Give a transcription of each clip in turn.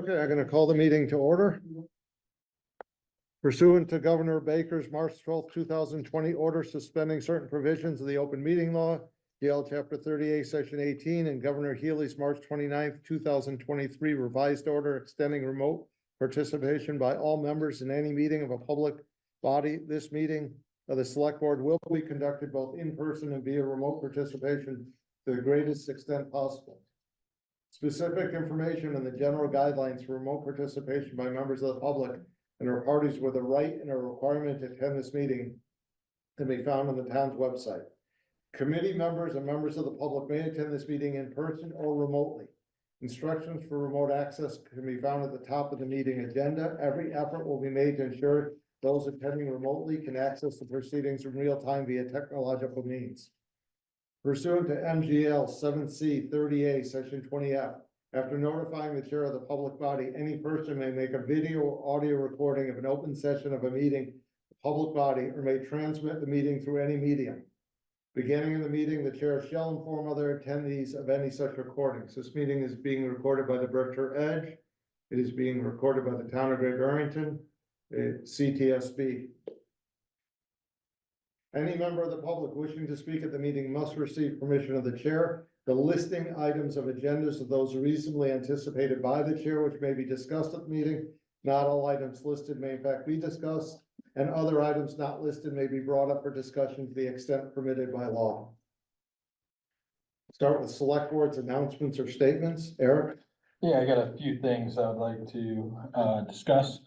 Okay, I'm gonna call the meeting to order. Pursuant to Governor Baker's March 12th, 2020 order suspending certain provisions of the open meeting law, Yale Chapter 38, Section 18, and Governor Healy's March 29th, 2023 revised order extending remote participation by all members in any meeting of a public body. This meeting of the Select Board will be conducted both in person and via remote participation to the greatest extent possible. Specific information and the general guidelines for remote participation by members of the public and or parties with a right and a requirement to attend this meeting can be found on the town's website. Committee members and members of the public may attend this meeting in person or remotely. Instructions for remote access can be found at the top of the meeting agenda. Every effort will be made to ensure those attending remotely can access the proceedings in real time via technological means. Pursuant to MGL 7C 30A Section 20F, after notifying the chair of the public body, any person may make a video or audio recording of an open session of a meeting, a public body, or may transmit the meeting through any medium. Beginning in the meeting, the chair shall inform other attendees of any such recordings. This meeting is being recorded by the Berkshire Edge. It is being recorded by the town of Great Barrington, CTSB. Any member of the public wishing to speak at the meeting must receive permission of the chair. The listing items of agendas are those reasonably anticipated by the chair, which may be discussed at the meeting. Not all items listed may in fact be discussed, and other items not listed may be brought up for discussion to the extent permitted by law. Start with Select Board's announcements or statements. Eric? Yeah, I got a few things I would like to discuss.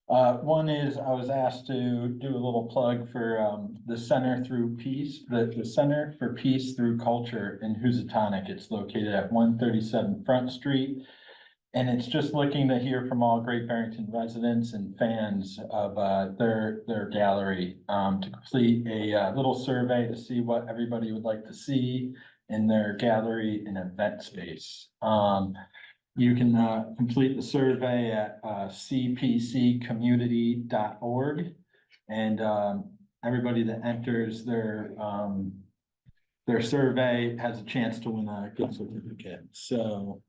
One is I was asked to do a little plug for the Center Through Peace, the Center for Peace Through Culture in Housatonic. It's located at 137 Front Street. And it's just looking to hear from all Great Barrington residents and fans of their gallery to complete a little survey to see what everybody would like to see in their gallery and event space. You can complete the survey at cpccommunity.org, and everybody that enters their survey has a chance to win a gift certificate. So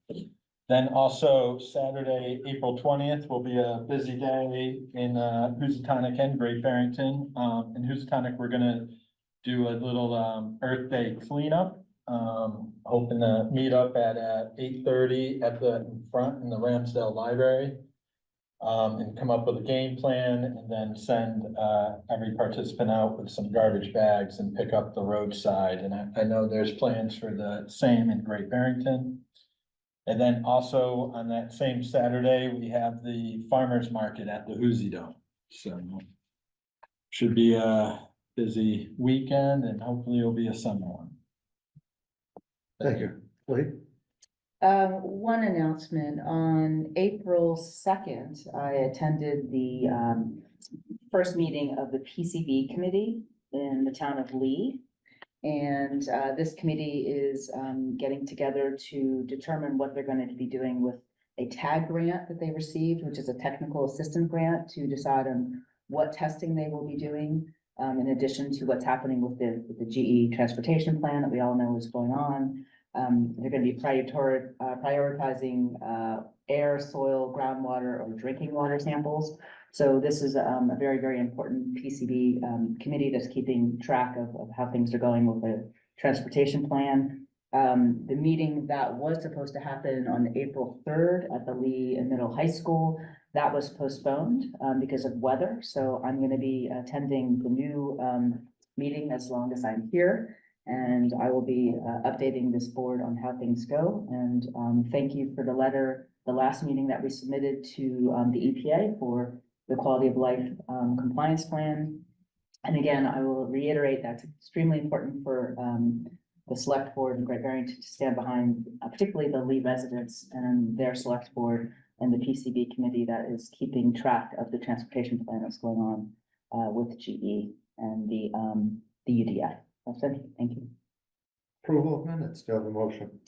then also Saturday, April 20th will be a busy day in Housatonic and Great Barrington. In Housatonic, we're gonna do a little Earth Day cleanup. Hoping to meet up at 8:30 at the front in the Ramsdale Library. And come up with a game plan and then send every participant out with some garbage bags and pick up the roadside. And I know there's plans for the same in Great Barrington. And then also on that same Saturday, we have the farmers market at the Hoosie Dome. So should be a busy weekend and hopefully it'll be a summer one. Thank you. Lee? One announcement. On April 2nd, I attended the first meeting of the PCB committee in the town of Lee. And this committee is getting together to determine what they're going to be doing with a TAG grant that they received, which is a technical assistant grant, to decide on what testing they will be doing, in addition to what's happening with the GE transportation plan that we all know is going on. They're going to be prioritizing air, soil, groundwater, or drinking water samples. So this is a very, very important PCB committee that's keeping track of how things are going with the transportation plan. The meeting that was supposed to happen on April 3rd at the Lee Middle High School, that was postponed because of weather. So I'm going to be attending the new meeting as long as I'm here. And I will be updating this board on how things go. And thank you for the letter, the last meeting that we submitted to the EPA for the quality of life compliance plan. And again, I will reiterate that's extremely important for the Select Board in Great Barrington to stand behind, particularly the Lee residents and their Select Board and the PCB committee that is keeping track of the transportation plan that's going on with GE and the UDF. That's it. Thank you. Approval of minutes. Do you have a motion?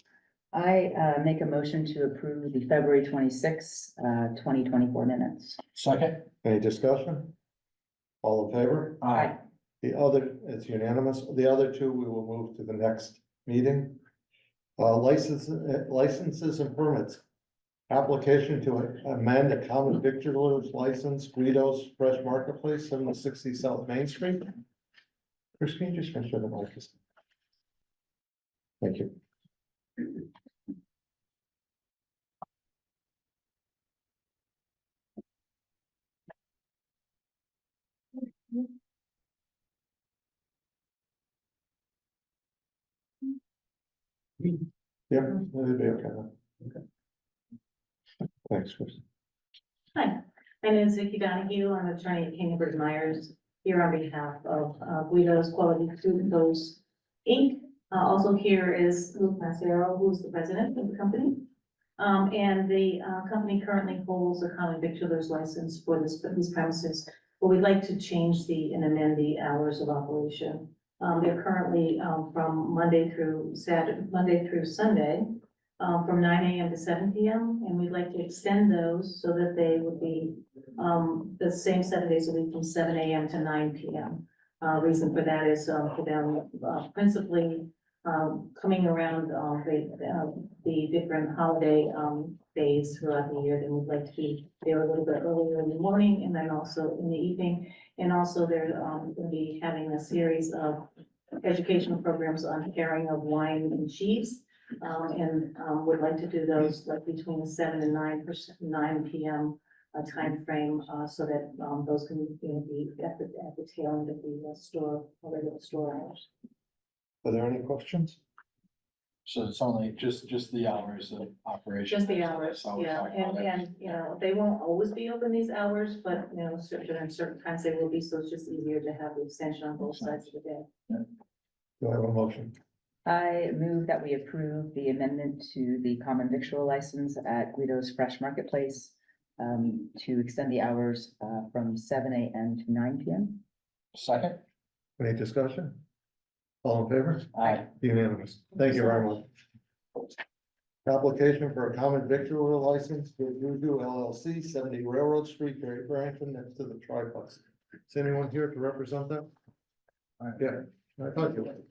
I make a motion to approve the February 26, 2024 minutes. Second. Any discussion? All in favor? Aye. The other, it's unanimous. The other two, we will move to the next meeting. Licenses and permits. Application to amend a common victualer's license, Guido's Fresh Marketplace, 760 South Main Street. Chris, can you just make sure the mic is? Thank you. Yeah, it'll be okay. Okay. Thanks, Chris. Hi, my name is Vicki Donahue. I'm an attorney at Kingbird Myers here on behalf of Guido's Quality Food and Goes Inc. Also here is Luke Massaro, who's the president of the company. And the company currently holds a common victualer's license for these premises. But we'd like to change and amend the hours of operation. They're currently from Monday through Sunday, from 9 a.m. to 7 p.m. And we'd like to extend those so that they would be the same 7 days a week from 7 a.m. to 9 p.m. Reason for that is for them principally coming around the different holiday days throughout the year. Then we'd like to be there a little bit earlier in the morning and then also in the evening. And also they're going to be having a series of educational programs on pairing of wine and cheese. And would like to do those like between the 7 and 9 p.m. Time frame, so that those can be at the tail end of the store, regular store hours. Are there any questions? So it's only just the hours of operation. Just the So hours, that's all we're yeah, talking about. and, you know, they won't always be open these hours, but, you know, certain times they will be, so it's just easier to have the extension on both sides of the day. Do I have a motion? I move that we approve the amendment to the common victual license at Guido's Fresh Marketplace to extend the hours from 7 a.m. to 9 p.m. Second? Any discussion? All in favor? Aye. Unanimous. Thank you very much. Application for a common victualer license with Juju LLC, 70 Railroad Street, Barrington, next to the triplex. Is anyone here to represent them? Yeah, I thought you would.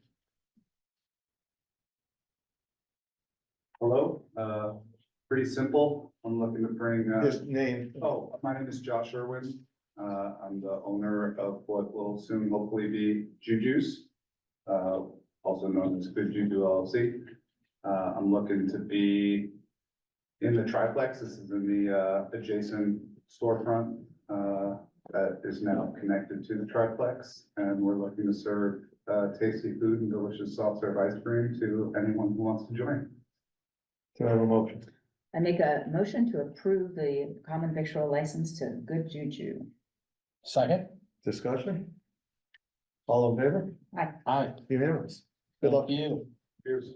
Hello, pretty simple. I'm looking to bring, Just name. my name is Josh Irwin. I'm the owner of what will soon hopefully be Juju's, also known as Good Juju LLC. I'm looking to be in the triplex. This is in the adjacent storefront that is now connected to the triplex. And we're looking to serve tasty food and delicious soft serve ice cream to anyone who wants to join. Do I have a motion? I make a motion to approve the common victual license to Good Juju. Second? Discussion? All in favor? Aye. Unanimous. Good luck. Thank you. Here's.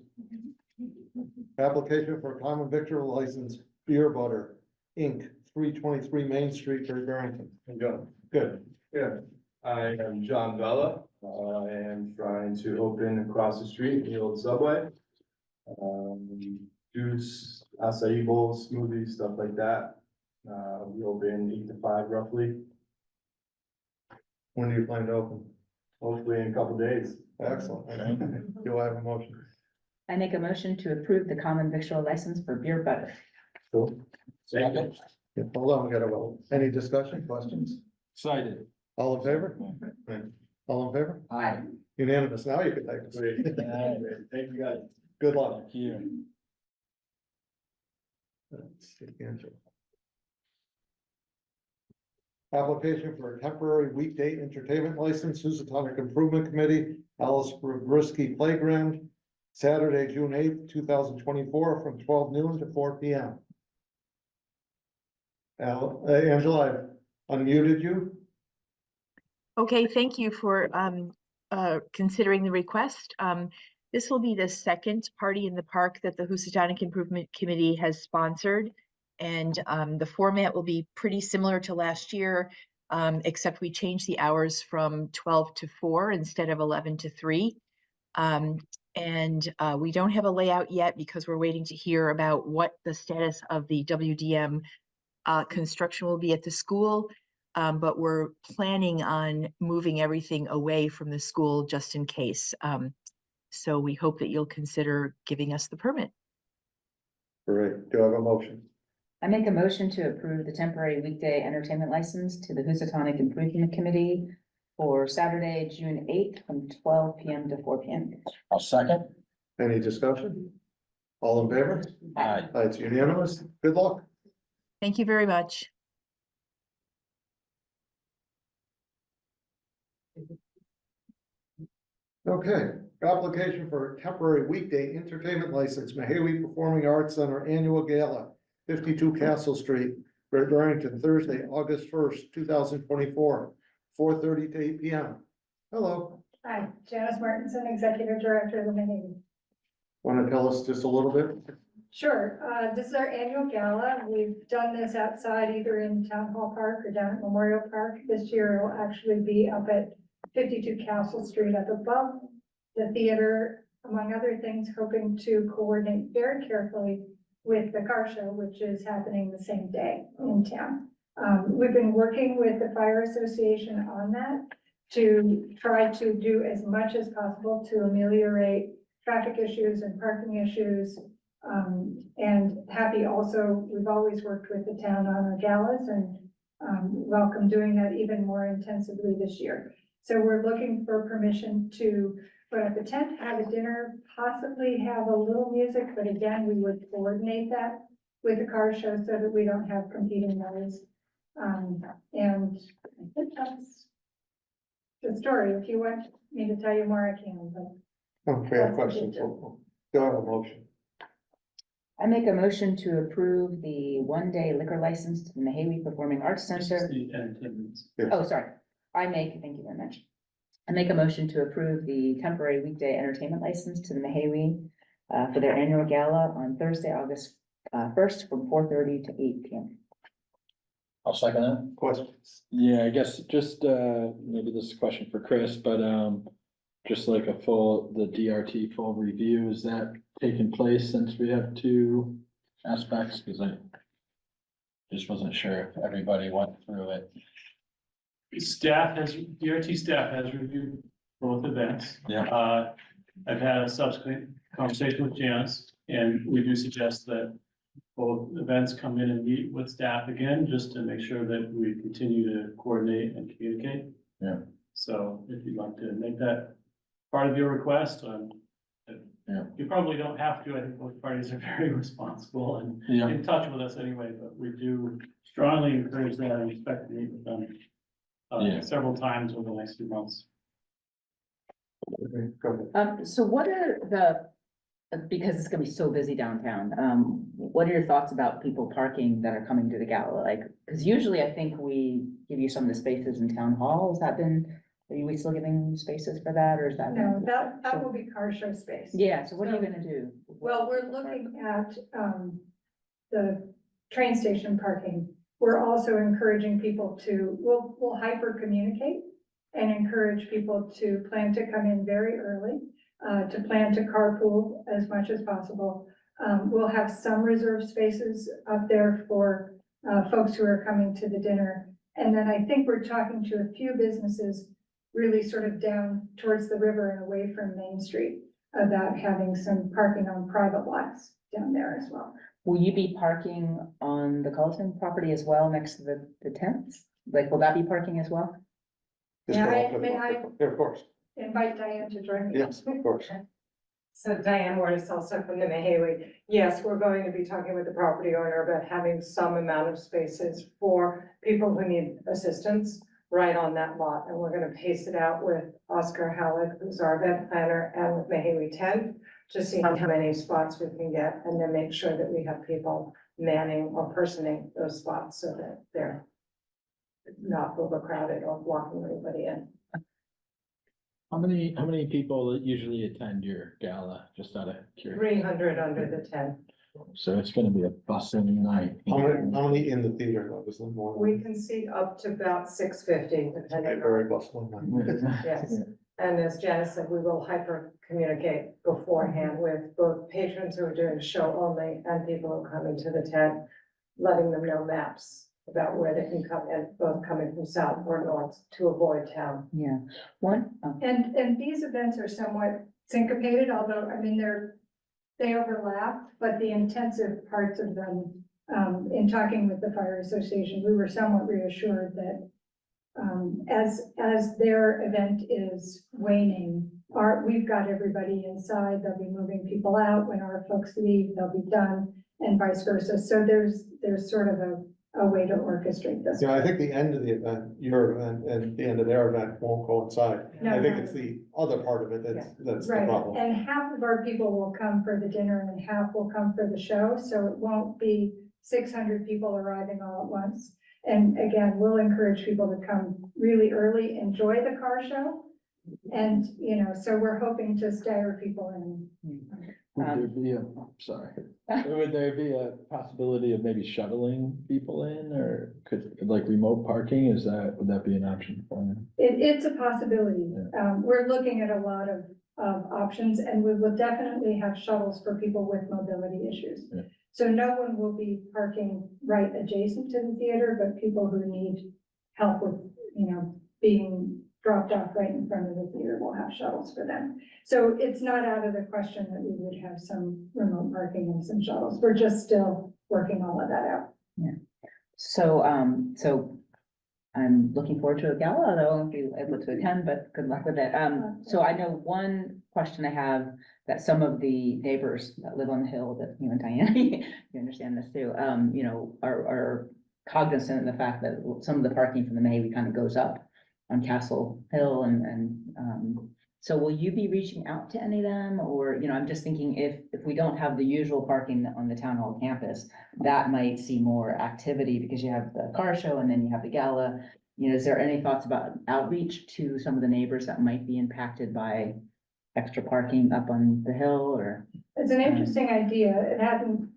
Application for a common victual license, Beer Butter, Inc., 323 Main Street, Barrington. Good. Yeah, I am John Bella. I am trying to open across the street, the old Subway. Juice, acai bowls, smoothies, stuff like that. We open 8 to 5 roughly, When do you plan to open? hopefully in a couple days. Excellent. Do I have a motion? I make a motion to approve the common victual license for Beer Butter. Cool. Second? Yeah, hold on, we gotta vote. Any discussion, questions? Excited. All in favor? Right. All in favor? Aye. Unanimous. Now you can take a seat. Thank you guys. Good luck. Thank you. Let's see, Angela. Application for a temporary weekday entertainment license, Housatonic Improvement Committee, Alice Brisky Playground, Saturday, June 8th, 2024, from 12 noon to 4 p.m. Angela, I unmuted you. Okay, thank you for considering the request. This will be the second party in the park that the Housatonic Improvement Committee has sponsored. And the format will be pretty similar to last year, except we changed the hours from 12 to 4 instead of 11 to 3. We don't have a layout yet because we're waiting to hear about what the status of the WDM construction will be at the school. But we're planning on moving everything away from the school just in case. So we hope that you'll consider giving us the permit. Great. Do I have a motion? I make a motion to approve the temporary weekday entertainment license to the Housatonic Improvement Committee for Saturday, June 8th, from 12 PM to 4 PM. I'll second. Any discussion? All in favor? Aye. It's unanimous. Good luck. Thank you very much. Okay, application for a temporary weekday entertainment license, Mahawi Performing Arts Center Annual Gala, 52 Castle Street, Great Barrington, Thursday, August 1st, 2024, 4:30 to 8 PM. Hello, Hi, Janice Martinson, Executive Director of the Mahawi. want to tell us just a little bit? Sure, this is our annual gala. We've done this outside either in Town Hall Park or down at Memorial Park. This year it'll actually be up at 52 Castle Street up above the theater, among other things, hoping to coordinate very carefully with the car show, which is happening the same day in town. We've been working with the Fire Association on that to try to do as much as possible to ameliorate traffic issues and parking issues. And happy also, we've always worked with the town on our galas and welcome doing that even more intensively this year. So we're looking for permission to put up a tent, have a dinner, possibly have a little music, but again, we would coordinate that with the car show so that we don't have competing noise. And I think that's the story. If you want me to tell you more, I can, but. Okay, I have questions. Go ahead, a motion. I make a motion to approve the one-day liquor license to the Mahawi Performing Arts Center. Oh, sorry. Thank you very much. I make a motion to approve the temporary weekday entertainment license to the Mahawi for their annual gala on Thursday, August 1st, from 4:30 to 8 PM. I'll second that. Questions? Yeah, I guess just, maybe this is a question for Chris, but, just like the DRT full review, is that taking place since we have two aspects? Cause I just wasn't sure if everybody went through it. DRT staff has reviewed both events. Yeah. I've had a subsequent conversation with Janice, and we do suggest that both events come in and meet with staff again, just to make sure that we continue to coordinate and communicate. Yeah. So if you'd like to make that part of your request, Yeah. you probably don't have to. I think both parties are very responsible and Yeah. in touch with us anyway, but we do strongly encourage that and expect to meet with them Yeah. several times over the next few months. Okay, go ahead. So what are because it's gonna be so busy downtown, what are your thoughts about people parking that are coming to the gala? Like, because usually I think we give you some of the spaces in town hall. Are we still giving spaces for that, or is that? No, that will be car show space. Yeah, so what are you gonna do? Well, we're looking at, the train station parking. We're also encouraging people to, we'll hyper communicate and encourage people to plan to come in very early, to plan to carpool as much as possible. We'll have some reserved spaces up there for, folks who are coming to the dinner. And then I think we're talking to a few businesses really sort of down towards the river and away from Main Street about having some parking on private lots down there as well. Will you be parking on the Carlton property as well, next to the tents? Like, will that be parking as well? Just May go I- off the- may I- Yeah, of course. Invite Diane to join me. Yes, of course. So Diane Morris, also from the Mahawi. Yes, we're going to be talking with the property owner about having some amount of spaces for people who need assistance right on that lot. And we're gonna pace it out with Oscar Halleck, who's our event planner, and with Mahawi 10, to see how many spots we can get, and then make sure that we have people manning or personing those spots so that they're not overcrowded or blocking everybody in. How many people usually attend your gala, just out of curiosity? 300 under the 10. So it's gonna be a bustling night. How many in the theater, though, is there more? We can seat up to about 650, Okay, depending on. very bustling. Yes, and as Janice said, we will hyper communicate beforehand with both patrons who are doing show only and people who are coming to the tent, letting them know maps about where they can come in, both coming from south or north to avoid town. Yeah, And these events are somewhat syncopated, although, I mean, they overlap, but the intensive parts of them in talking with the fire association, we were somewhat reassured that as their event is waning, we've got everybody inside, they'll be moving people out. When our folks leave, they'll be done, and vice versa. So there's sort of a way to orchestrate this. Yeah, I think the end of the event, your event, and the end of their event won't coincide. No, I think no. it's the other part of it that's the Right, problem. and half of our people will come for the dinner and half will come for the show, so it won't be 600 people arriving all at once. And again, we'll encourage people to come really early, enjoy the car show. And, so we're hoping to stagger people in. Would there be would there be a possibility of maybe shuttling people in, or like remote parking, would that be an option for you? It's a possibility. We're looking at a lot of options, and we will definitely have shuttles for people with mobility issues. Yeah. So no one will be parking right adjacent to the theater, but people who need help with, being dropped off right in front of the theater will have shuttles for them. So it's not out of the question that we would have some remote parking and some shuttles. We're just still working all of that out. So, I'm looking forward to a gala, although I won't be able to attend, but good luck with it. So I know one question I have, that some of the neighbors that live on the hill, that you and Diana, you understand this too, are cognizant of the fact that some of the parking from the May kind of goes up on Castle Hill, so will you be reaching out to any of them? Or, I'm just thinking if we don't have the usual parking on the town hall campus, that might see more activity because you have the car show and then you have the gala. Is there any thoughts about outreach to some of the neighbors that might be impacted by extra parking up on the hill, or? It's an interesting idea. It hasn't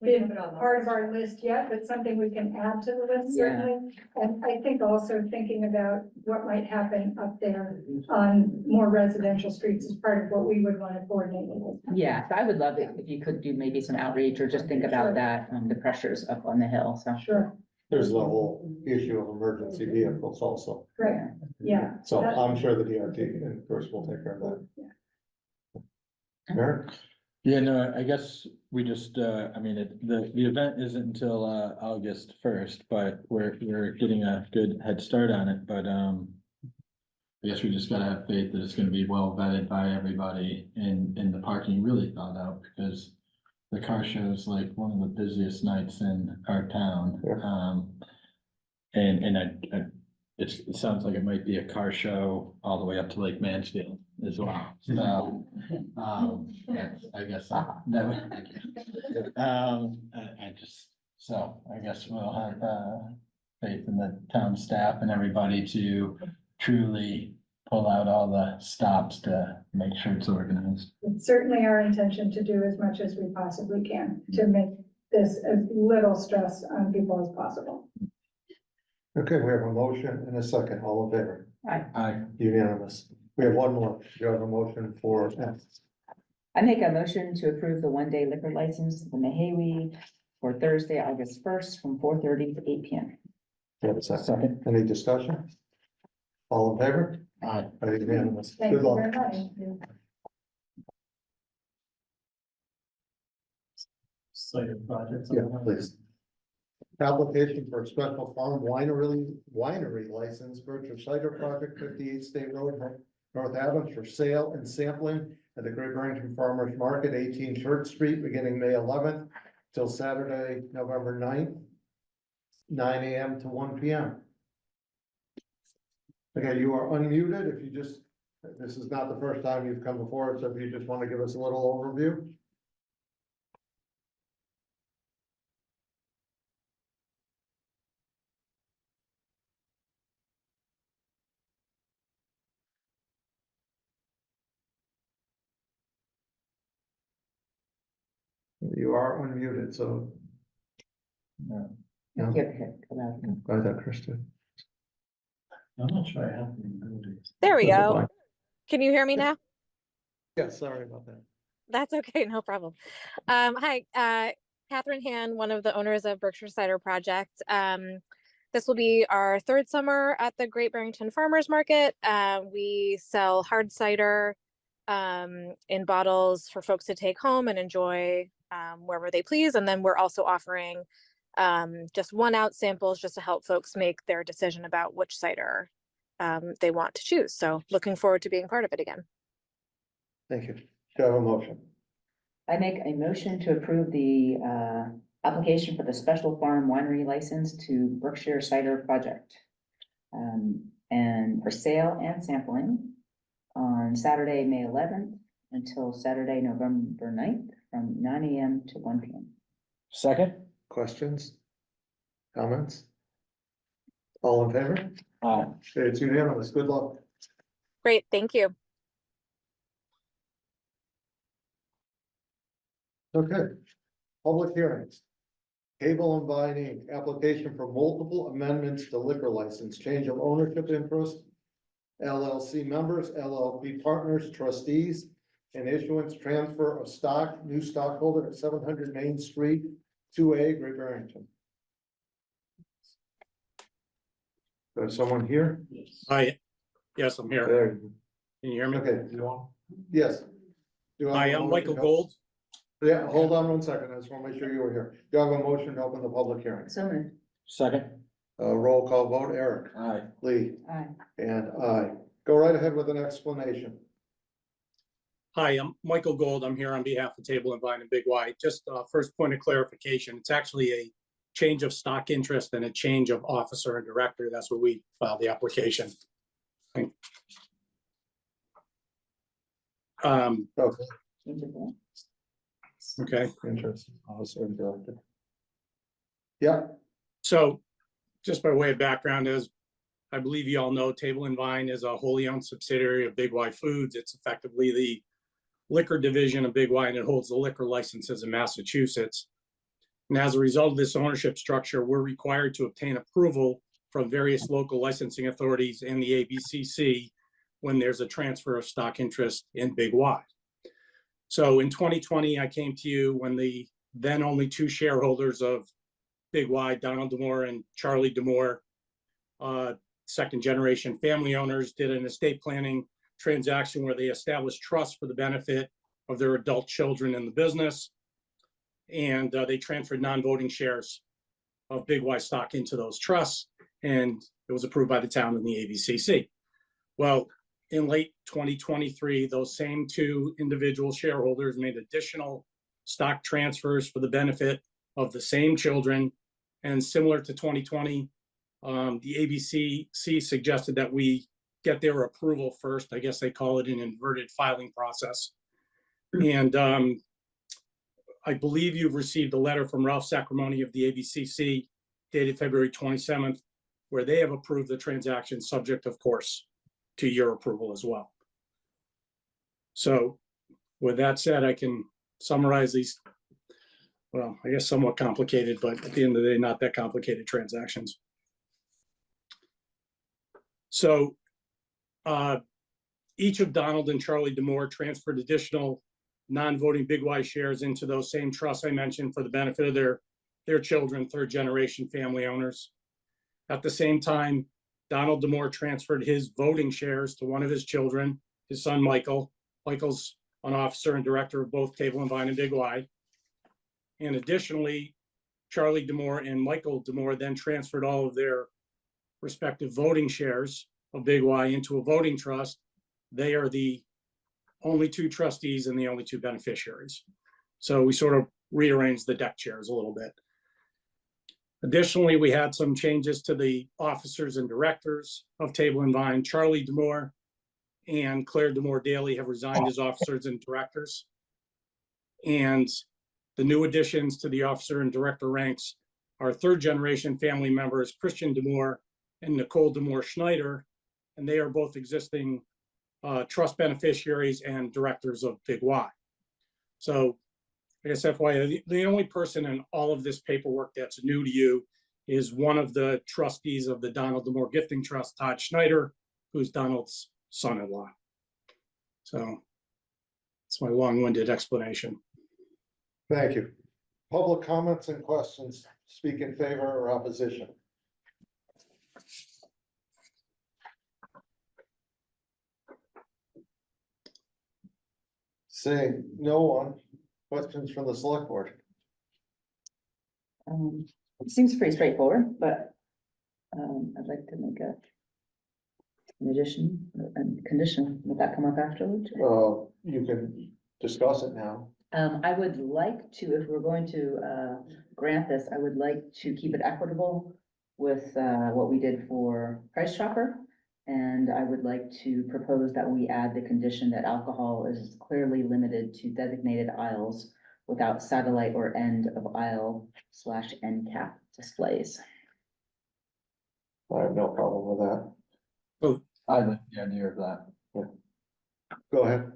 been part of our list yet, but something we can add to the list certainly. And I think also thinking about what might happen up there on more residential streets is part of what we would want to coordinate with. Yeah, so I would love it if you could do maybe some outreach or just think about Sure. that, the pressures up on the hill, so. Sure, There's the whole issue of emergency vehicles also. right, yeah. So I'm sure the DRT, and of course, will take care of that. Eric? Yeah, no, I guess we just, the event isn't until, August 1st, but we're getting a good head start on it, but, I guess we just gotta have faith that it's gonna be well vetted by everybody and the parking really thought out, because the car show is like one of the busiest nights in our town. It sounds like it might be a car show all the way up to Lake Mansfield as well. So, I guess that would, I guess we'll have, faith in the town staff and everybody to truly pull out all the stops to make sure it's organized. It's certainly our intention to do as much as we possibly can to make this as little stress on people as possible. Okay, we have a motion and a second. All in favor? Aye. Unanimous. We have one more. You have a motion for, I make a motion to approve the one-day liquor license, the Mahawi, for Thursday, August 1st, from 4:30 to 8 p.m. you have a second. Any discussion? All in favor? Aye. Unanimous. Thank Good you luck. very much. Site of projects. Yeah, please. Application for a special farm winery license, Berkshire Cider Project, 58 State Road, North Adams, for sale and sampling at the Great Barrington Farmers Market, 18 Church Street, beginning May 11th till Saturday, November 9th, 9 a.m. to 1 p.m. Okay, you are unmuted. If you just, this is not the first time you've come before us, so if you just want to give us a little overview. You are unmuted, so No. No. Go ahead. go ahead, Krista. I'm not sure I have the abilities. There we Those are go. fine. Can you hear me now? Yeah, sorry about that. That's okay, no problem. Hi, Catherine Han, one of the owners of Berkshire Cider Project. This will be our third summer at the Great Barrington Farmers Market. We sell hard cider in bottles for folks to take home and enjoy wherever they please. And then we're also offering just 1-ounce samples just to help folks make their decision about which cider they want to choose. So looking forward to being part of it again. Thank you. Do I have a motion? I make a motion to approve the application for the special farm winery license to Berkshire Cider Project. And for sale and sampling on Saturday, May 11th until Saturday, November 9th from 9 AM to 1 PM. Second? Questions? Comments? All in favor? Aye. Okay, it's unanimous. Good luck. Great, thank you. Okay, public hearings. Cable and Vine Inc., application for multiple amendments to liquor license, change of ownership interest, LLC members, LLP partners, trustees, and issuance transfer of stock, new stockholder at 700 Main Street, 2A, Great Barrington. There's someone here? Hi, yes, I'm here. There. Can you hear me? Okay, yes. Do I Hi, have a I'm motion Michael to- Gold. Yeah, hold on 1 second. I just want to make sure you were here. Do you have a motion to open the public hearing? So moved. Second? Roll call vote, Eric, Aye. Lee, Aye. and I. Go right ahead with an explanation. Hi, I'm Michael Gold. I'm here on behalf of Table and Vine and Big Y. Just first point of clarification, it's actually a change of stock interest and a change of officer and director. That's where we filed the application. Okay, Okay, interesting. Officer and director. Yeah, so just by way of background, as I believe you all know, Table and Vine is a wholly owned subsidiary of Big Y Foods. It's effectively the liquor division of Big Y, and it holds the liquor licenses in Massachusetts. And as a result of this ownership structure, we're required to obtain approval from various local licensing authorities and the ABCC when there's a transfer of stock interest in Big Y. So in 2020, I came to you when the then only two shareholders of Big Y, Donald Demore and Charlie Demore, second generation family owners, did an estate planning transaction where they established trusts for the benefit of their adult children in the business. And they transferred non-voting shares of Big Y stock into those trusts, and it was approved by the town and the ABCC. Well, in late 2023, those same two individual shareholders made additional stock transfers for the benefit of the same children. And similar to 2020, the ABCC suggested that we get their approval first. I guess they call it an inverted filing process. And I believe you've received a letter from Ralph Sacramone of the ABCC dated February 27th, where they have approved the transaction, subject, of course, to your approval as well. So with that said, I can summarize these, well, I guess somewhat complicated, but at the end of the day, not that complicated transactions. So each of Donald and Charlie Demore transferred additional non-voting Big Y shares into those same trusts I mentioned for the benefit of their children, third generation family owners. At the same time, Donald Demore transferred his voting shares to one of his children, his son Michael. Michael's an officer and director of both Table and Vine and Big Y. And additionally, Charlie Demore and Michael Demore then transferred all of their respective voting shares of Big Y into a voting trust. They are the only two trustees and the only two beneficiaries. So we sort of rearranged the deck chairs a little bit. Additionally, we had some changes to the officers and directors of Table and Vine. Charlie Demore and Claire Demore Daly have resigned as officers and directors. And the new additions to the officer and director ranks are third generation family members, Christian Demore and Nicole Demore Schneider, and they are both existing trust beneficiaries and directors of Big Y. So I guess FYI, the only person in all of this paperwork that's new to you is one of the trustees of the Donald Demore Gifting Trust, Todd Schneider, who's Donald's son-in-law. So it's my long-winded explanation. thank you. Public comments and questions, speak in favor or opposition. Seeing no one, questions from the select board? It seems pretty straightforward, but, I'd like to make an addition and condition. Would that come up afterwards? You can discuss it now. I would like to, if we're going to, grant this, I would like to keep it equitable with, what we did for Price Chopper. And I would like to propose that we add the condition that alcohol is clearly limited to designated aisles without satellite or end of aisle / end cap displays. I have no problem with that. I like the idea of that. Go ahead.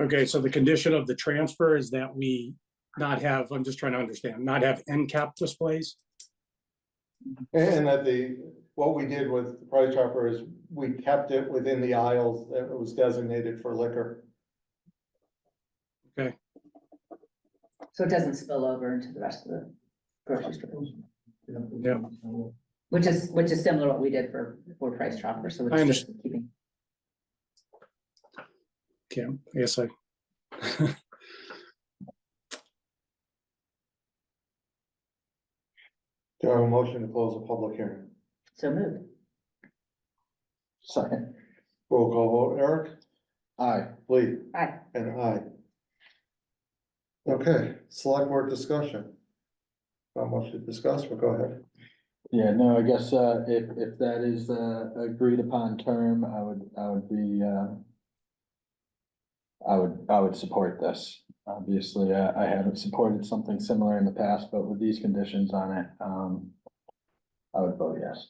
Okay, so the condition of the transfer is that we not have, I'm just trying to understand, not have end cap displays? And that what we did with the Price Chopper is we kept it within the aisles that it was designated for liquor. Okay, So it doesn't spill over into the rest of the grocery store. yeah, Which is similar to what we did for Price Chopper, so I it's just understand. keeping. okay, I guess I. Do I have a motion to close the public hearing? So moved. Second. Roll call vote, Eric, Aye. Lee, Aye. and I. Okay, select board discussion. Not much to discuss, but go ahead. Yeah, no, I guess, if that is agreed upon term, I would support this. Obviously, I haven't supported something similar in the past, but with these conditions on it, I would vote yes.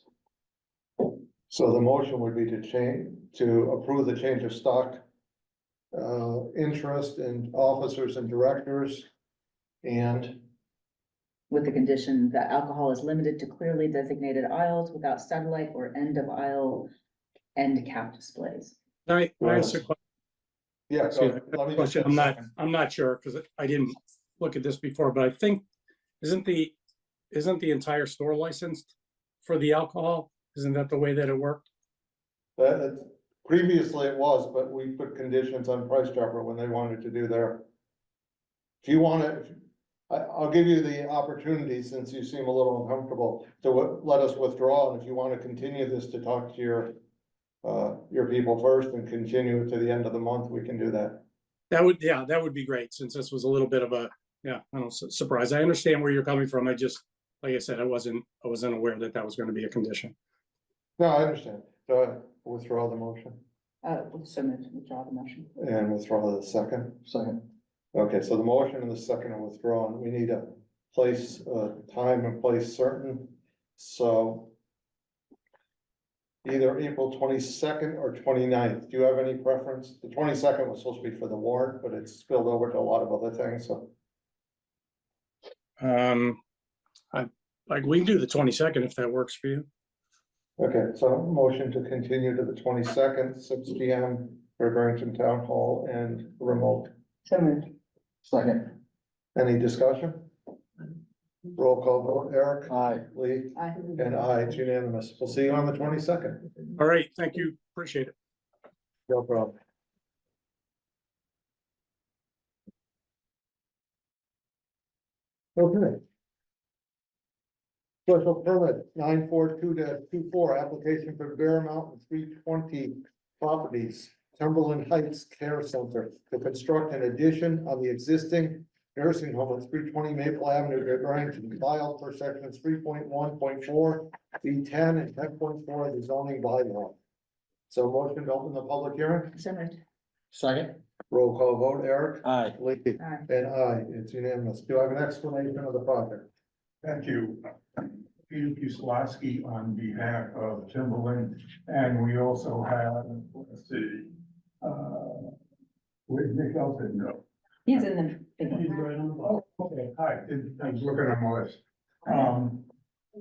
So the motion would be to approve the change of stock interest in officers and directors and With the condition that alcohol is limited to clearly designated aisles without satellite or end of aisle end cap displays. I ask a yeah, Excuse go, me, let me question. just. I'm not sure, because I didn't look at this before, but I think, isn't the entire store licensed for the alcohol? Isn't that the way that it worked? Previously it was, but we put conditions on Price Chopper when they wanted to do their. If you want to, I'll give you the opportunity, since you seem a little uncomfortable, to let us withdraw, and if you want to continue this, to talk to your people first and continue it to the end of the month, we can do that. That would be great, since this was a little bit of a, I don't know, surprise. I understand where you're coming from. I just, like I said, I wasn't aware that that was going to be a condition. No, I understand. Withdraw the motion So moved, withdraw the motion. and withdraw the second. Second. Okay, so the motion and the second are withdrawn. We need a place, time and place certain. So either April 22nd or 29th. Do you have any preference? The 22nd was supposed to be for the warrant, but it's spilled over to a lot of other things, so. We can do the 22nd if that works for you. Okay, so motion to continue to the 22nd, 6 p.m. for Barrington Town Hall and remote. So moved. Second. Any discussion? Roll call vote, Eric, Aye. Lee, Aye. and I, it's unanimous. We'll see you on the 22nd. All right, thank you. Appreciate it. No problem. Okay. Special permit 942-24, application for Bear Mountain 320 Properties, Timberland Heights Care Center to construct an addition on the existing nursing home at 320 Maple Avenue, Barrington, filed for sections 3.1.4, B10 and 10.4 of the zoning bylaw. So motion to open the public hearing, So moved. Second. roll call vote, Eric, Aye. Lee, Aye. and I, it's unanimous. Do I have an explanation of the project? Thank you. Peter Pusilowski on behalf of Timberland, and we also have, let's see, where'd Nick Elton go? He's in the big He's one. right on the ball. Okay, hi, I was looking on my list.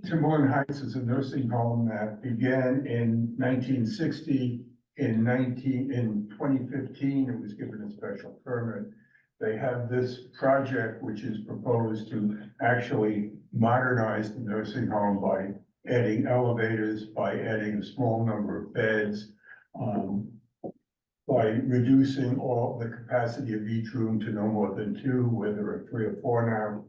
Timberland Heights is a nursing home that began in 1960. In 2015, it was given a special permit. They have this project which is proposed to actually modernize the nursing home by adding elevators, by adding a small number of beds. by reducing all the capacity of each room to no more than two, where there are 3 or 4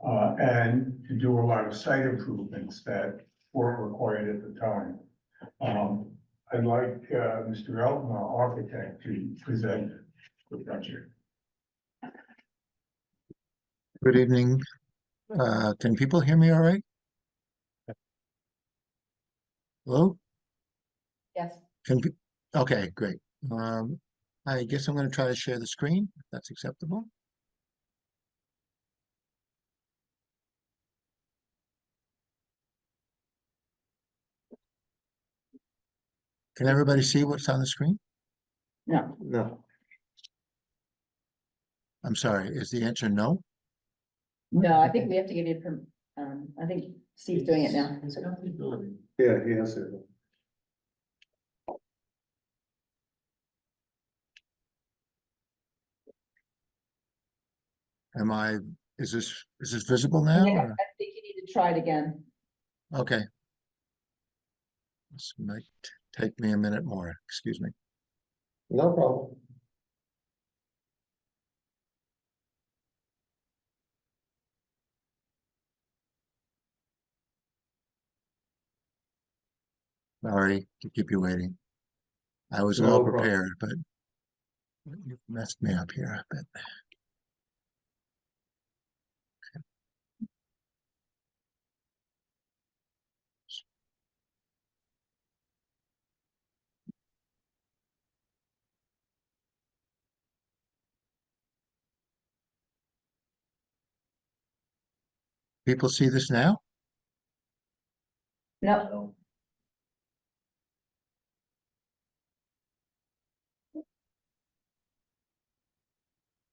now. And to do a lot of site improvements that weren't required at the time. I'd like, Mr. Elton, our architect, to present the project. Good evening. Can people hear me all right? Hello? Yes. Okay, great. I guess I'm going to try to share the screen, if that's acceptable. Can everybody see what's on the screen? No. No. I'm sorry, is the answer no? No, I think we have to get it from, I think Steve's doing it now. It's got the ability. Yeah, he has it. Is this visible now? Yeah, or- I think you need to try it again. Okay. This might take me a minute more, excuse me. No problem. Sorry to keep you waiting. I was No all problem. prepared, but you've messed me up here a bit. People see this now? No,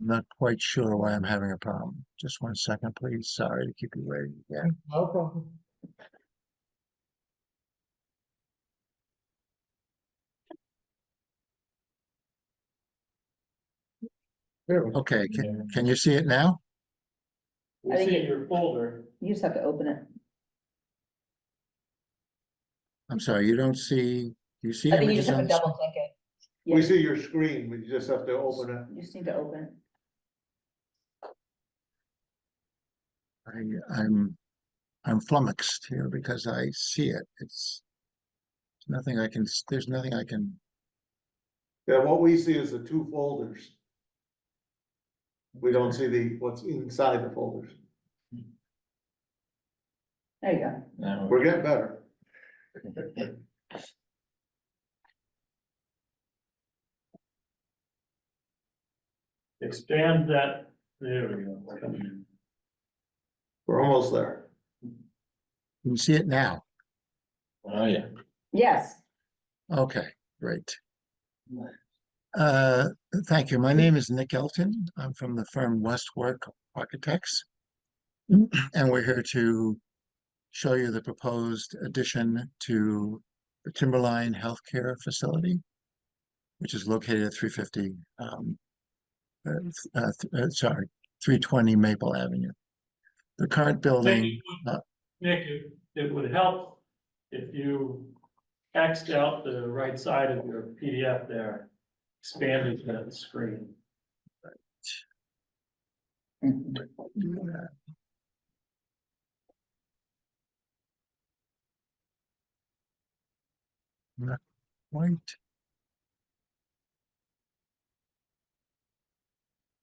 I'm not quite sure why I'm having a problem. Just 1 second, please. Sorry to keep you waiting again. No problem. There we go. Okay, can you see it now? We think see it- your folder. you just have to open it. I'm sorry, you don't see, do you see I think you images just have on to the double screen? click it. We Yeah, see your screen, we just have to open it. you just need to open it. I'm flummoxed here because I see it. It's nothing I can, there's nothing I can, Yeah, what we see is the two folders. We don't see what's inside the folders. There you go. Now, We're getting better. Expand that, there we go. We're almost there. can you see it now? oh, yeah. Yes. Okay, great. Uh, Thank you. My name is Nick Elton. I'm from the firm Westwork Architects. And we're here to show you the proposed addition to the Timberline Healthcare Facility, which is located at 350, sorry, 320 Maple Avenue. The current building, Nick, it would help if you Xed out the right side of your PDF there, expanded the screen. not quite.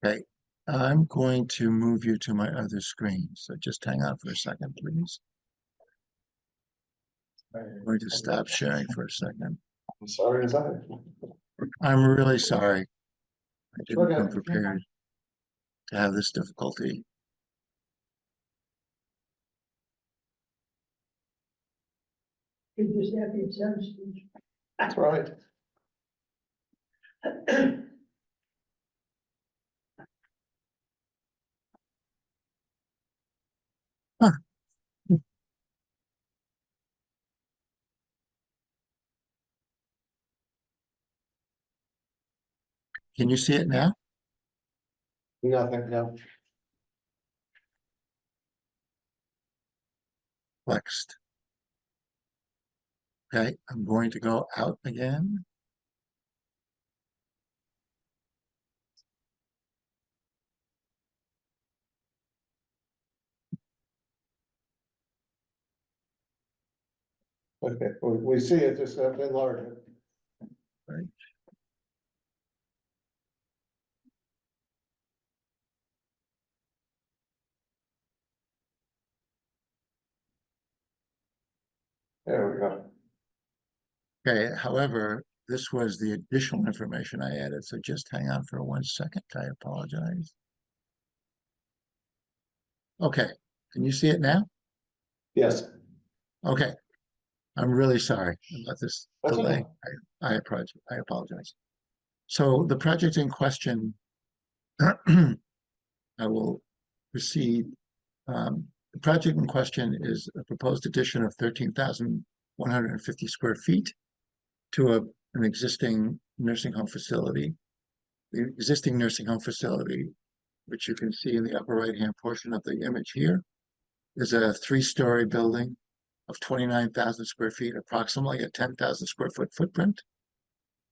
Okay, I'm going to move you to my other screen, so just hang on for a second, please. I'm going to stop sharing for a second. I'm sorry, is that? I'm really sorry. I didn't come Okay. prepared to have this difficulty. You just have your sense. That's right. Huh. Can you see it now? Nothing, no. Flexed. Okay, I'm going to go out again. Okay, we see it, just have to enlarge it. Right. There we go. Okay, however, this was the additional information I added, so just hang on for 1 second. I apologize. Okay, can you see it now? Yes. Okay, I'm really sorry about this That's delay. okay. I apologize. So the project in question, I will proceed. The project in question is a proposed addition of 13,150 square feet to an existing nursing home facility. The existing nursing home facility, which you can see in the upper right-hand portion of the image here, is a 3-story building of 29,000 square feet, approximately a 10,000 square foot footprint.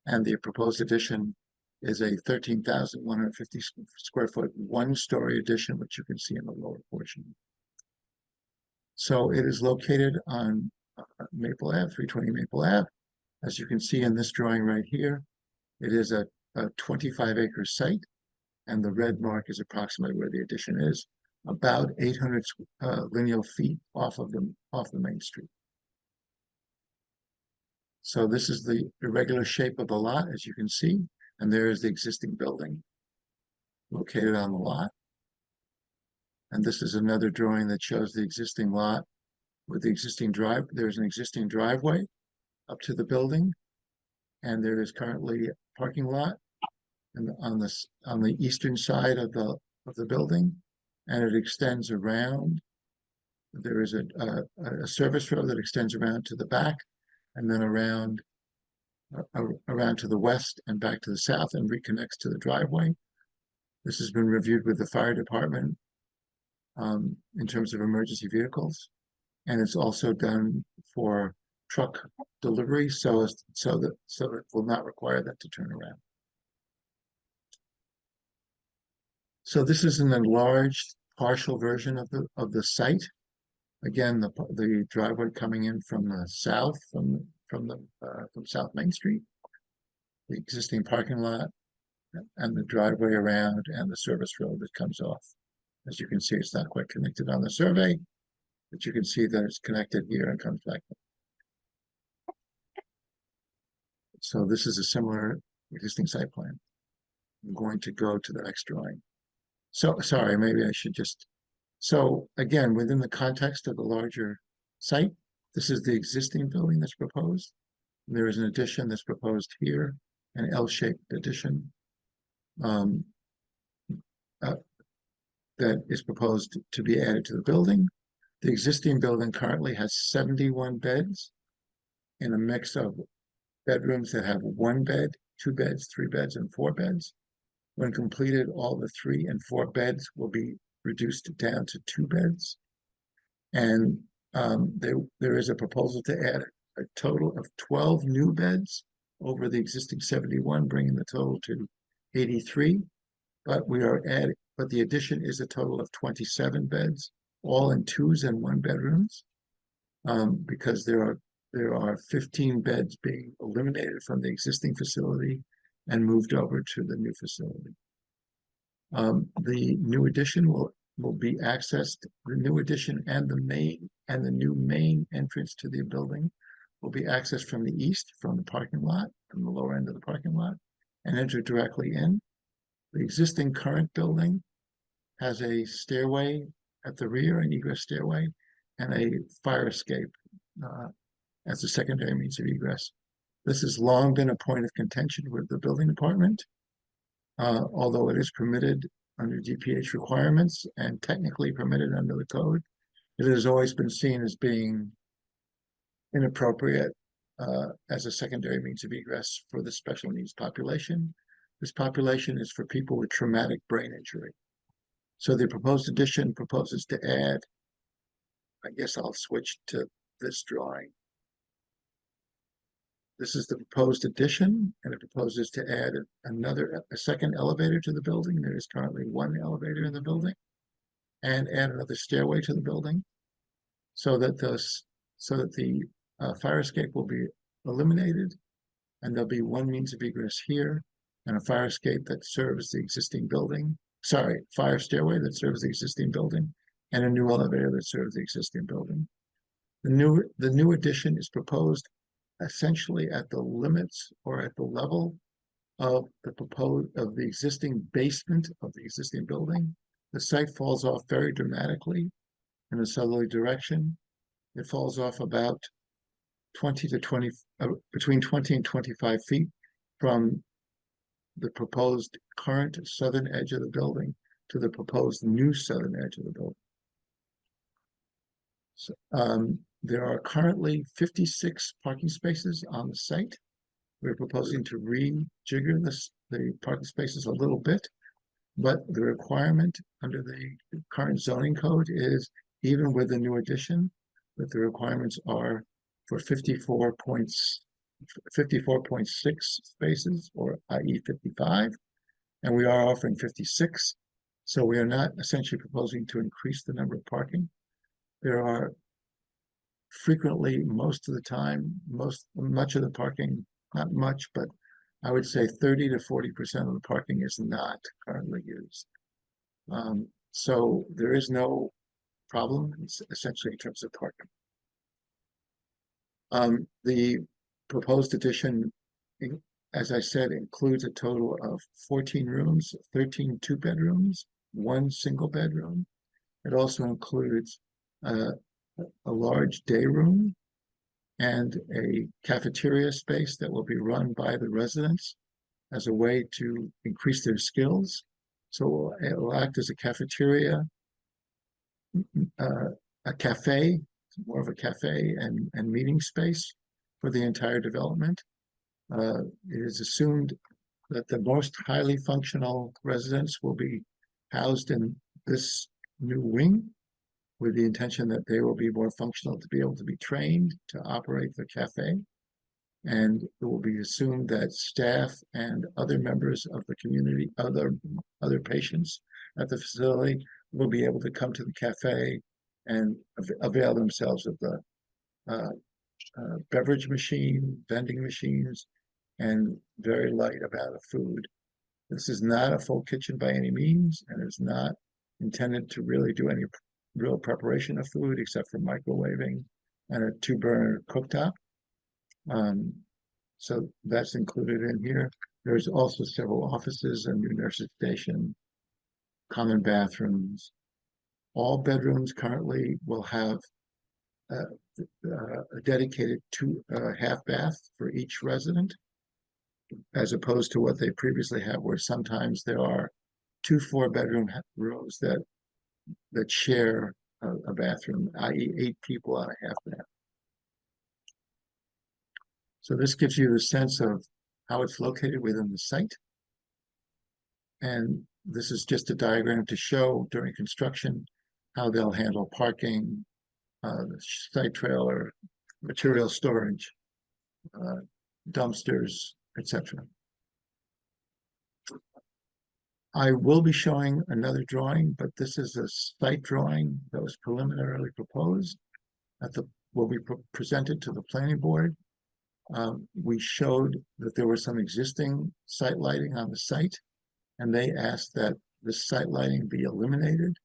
And the proposed addition is a 13,150 square foot 1-story addition, which you can see in the lower portion. So it is located on Maple Ave, 320 Maple Ave. As you can see in this drawing right here, it is a 25-acre site, and the red mark is approximately where the addition is, about 800 lineal feet off the main street. So this is the irregular shape of the lot, as you can see, and there is the existing building located on the lot. And this is another drawing that shows the existing lot with the existing drive. There's an existing driveway up to the building, and there is currently a parking lot and on the eastern side of the building, and it extends around. There is a service road that extends around to the back, and then around to the west and back to the south and reconnects to the driveway. This has been reviewed with the fire department in terms of emergency vehicles, and it's also done for truck delivery, so it will not require them to turn around. So this is an enlarged partial version of the site. Again, the driveway coming in from the south, from South Main Street, the existing parking lot, and the driveway around, and the service road that comes off. As you can see, it's not quite connected on the survey, but you can see that it's connected here and comes back. So this is a similar existing site plan. I'm going to go to the next drawing. So, sorry, maybe I should just, so again, within the context of the larger site, this is the existing building that's proposed. There is an addition that's proposed here, an L-shaped addition that is proposed to be added to the building. The existing building currently has 71 beds in a mix of bedrooms that have 1 bed, 2 beds, 3 beds, and 4 beds. When completed, all the 3 and 4 beds will be reduced down to 2 beds. And there is a proposal to add a total of 12 new beds over the existing 71, bringing the total to 83. But the addition is a total of 27 beds, all in 2s and 1 bedrooms, because there are 15 beds being eliminated from the existing facility and moved over to the new facility. The new addition will be accessed. The new addition and the new main entrance to the building will be accessed from the east, from the parking lot, from the lower end of the parking lot, and enter directly in. The existing current building has a stairway at the rear, an egress stairway, and a fire escape as a secondary means of egress. This has long been a point of contention with the building department, although it is permitted under DPH requirements and technically permitted under the code. It has always been seen as being inappropriate as a secondary means of egress for the special needs population. This population is for people with traumatic brain injury. So the proposed addition proposes to add, I guess I'll switch to this drawing. This is the proposed addition, and it proposes to add a second elevator to the building. There is currently 1 elevator in the building, and add another stairway to the building, so that the fire escape will be eliminated, and there'll be one means of egress here, and a fire escape that serves the existing building. Sorry, fire stairway that serves the existing building, and a new elevator that serves the existing building. The new addition is proposed essentially at the limits or at the level of the existing basement of the existing building. The site falls off very dramatically in a southerly direction. It falls off about 20 to 20, between 20 and 25 feet from the proposed current southern edge of the building to the proposed new southern edge of the building. So, there are currently 56 parking spaces on the site. We're proposing to rejigger the parking spaces a little bit, but the requirement under the current zoning code is, even with the new addition, that the requirements are for 54.6 spaces, or i.e. 55, and we are offering 56. So we are not essentially proposing to increase the number of parking. There are frequently, most of the time, much of the parking, not much, but I would say 30 to 40% of the parking is not currently used. So there is no problem, essentially, in terms of parking. The proposed addition, as I said, includes a total of 14 rooms, 13 two-bedrooms, 1 single bedroom. It also includes a large day room and a cafeteria space that will be run by the residents as a way to increase their skills. So it will act as a cafeteria, a cafe, more of a cafe and meeting space for the entire development. It is assumed that the most highly functional residents will be housed in this new wing, with the intention that they will be more functional to be able to be trained to operate the cafe. And it will be assumed that staff and other members of the community, other patients at the facility, will be able to come to the cafe and avail themselves of the beverage machine, vending machines, and very light amount of food. This is not a full kitchen by any means, and is not intended to really do any real preparation of food except for microwaving and a 2-burner cooktop. So that's included in here. There's also several offices, a new nurse's station, common bathrooms. All bedrooms currently will have a dedicated half bath for each resident, as opposed to what they previously had, where sometimes there are 2 4-bedroom rooms that share a bathroom, i.e. 8 people on a half bath. So this gives you the sense of how it's located within the site. And this is just a diagram to show during construction how they'll handle parking, the site trailer, material storage, dumpsters, etc. I will be showing another drawing, but this is a site drawing that was preliminarily proposed will be presented to the planning board. We showed that there was some existing site lighting on the site, and they asked that the site lighting be eliminated,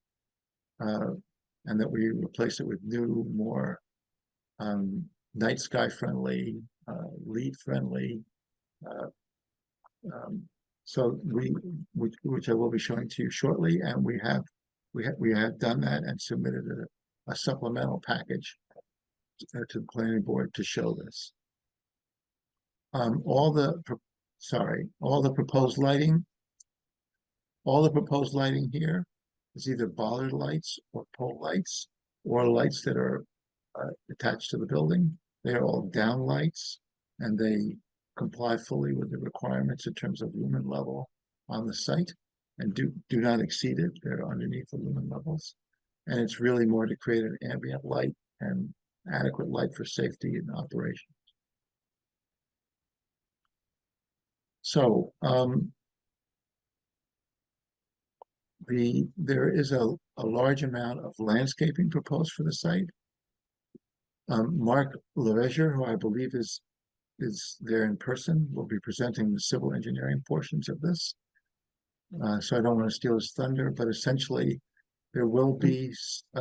and that we replace it with new, more night sky friendly, LEED friendly. So which I will be showing to you shortly, and we have done that and submitted a supplemental package to the planning board to show this. All the proposed lighting here is either bollard lights or pole lights, or lights that are attached to the building. They are all down lights, and they comply fully with the requirements in terms of lumen level on the site, and do not exceed it. They're underneath the lumen levels. And it's really more to create an ambient light and adequate light for safety and operation. So there is a large amount of landscaping proposed for the site. Mark LeReger, who I believe is there in person, will be presenting the civil engineering portions of this. So I don't want to steal his thunder, but essentially there will be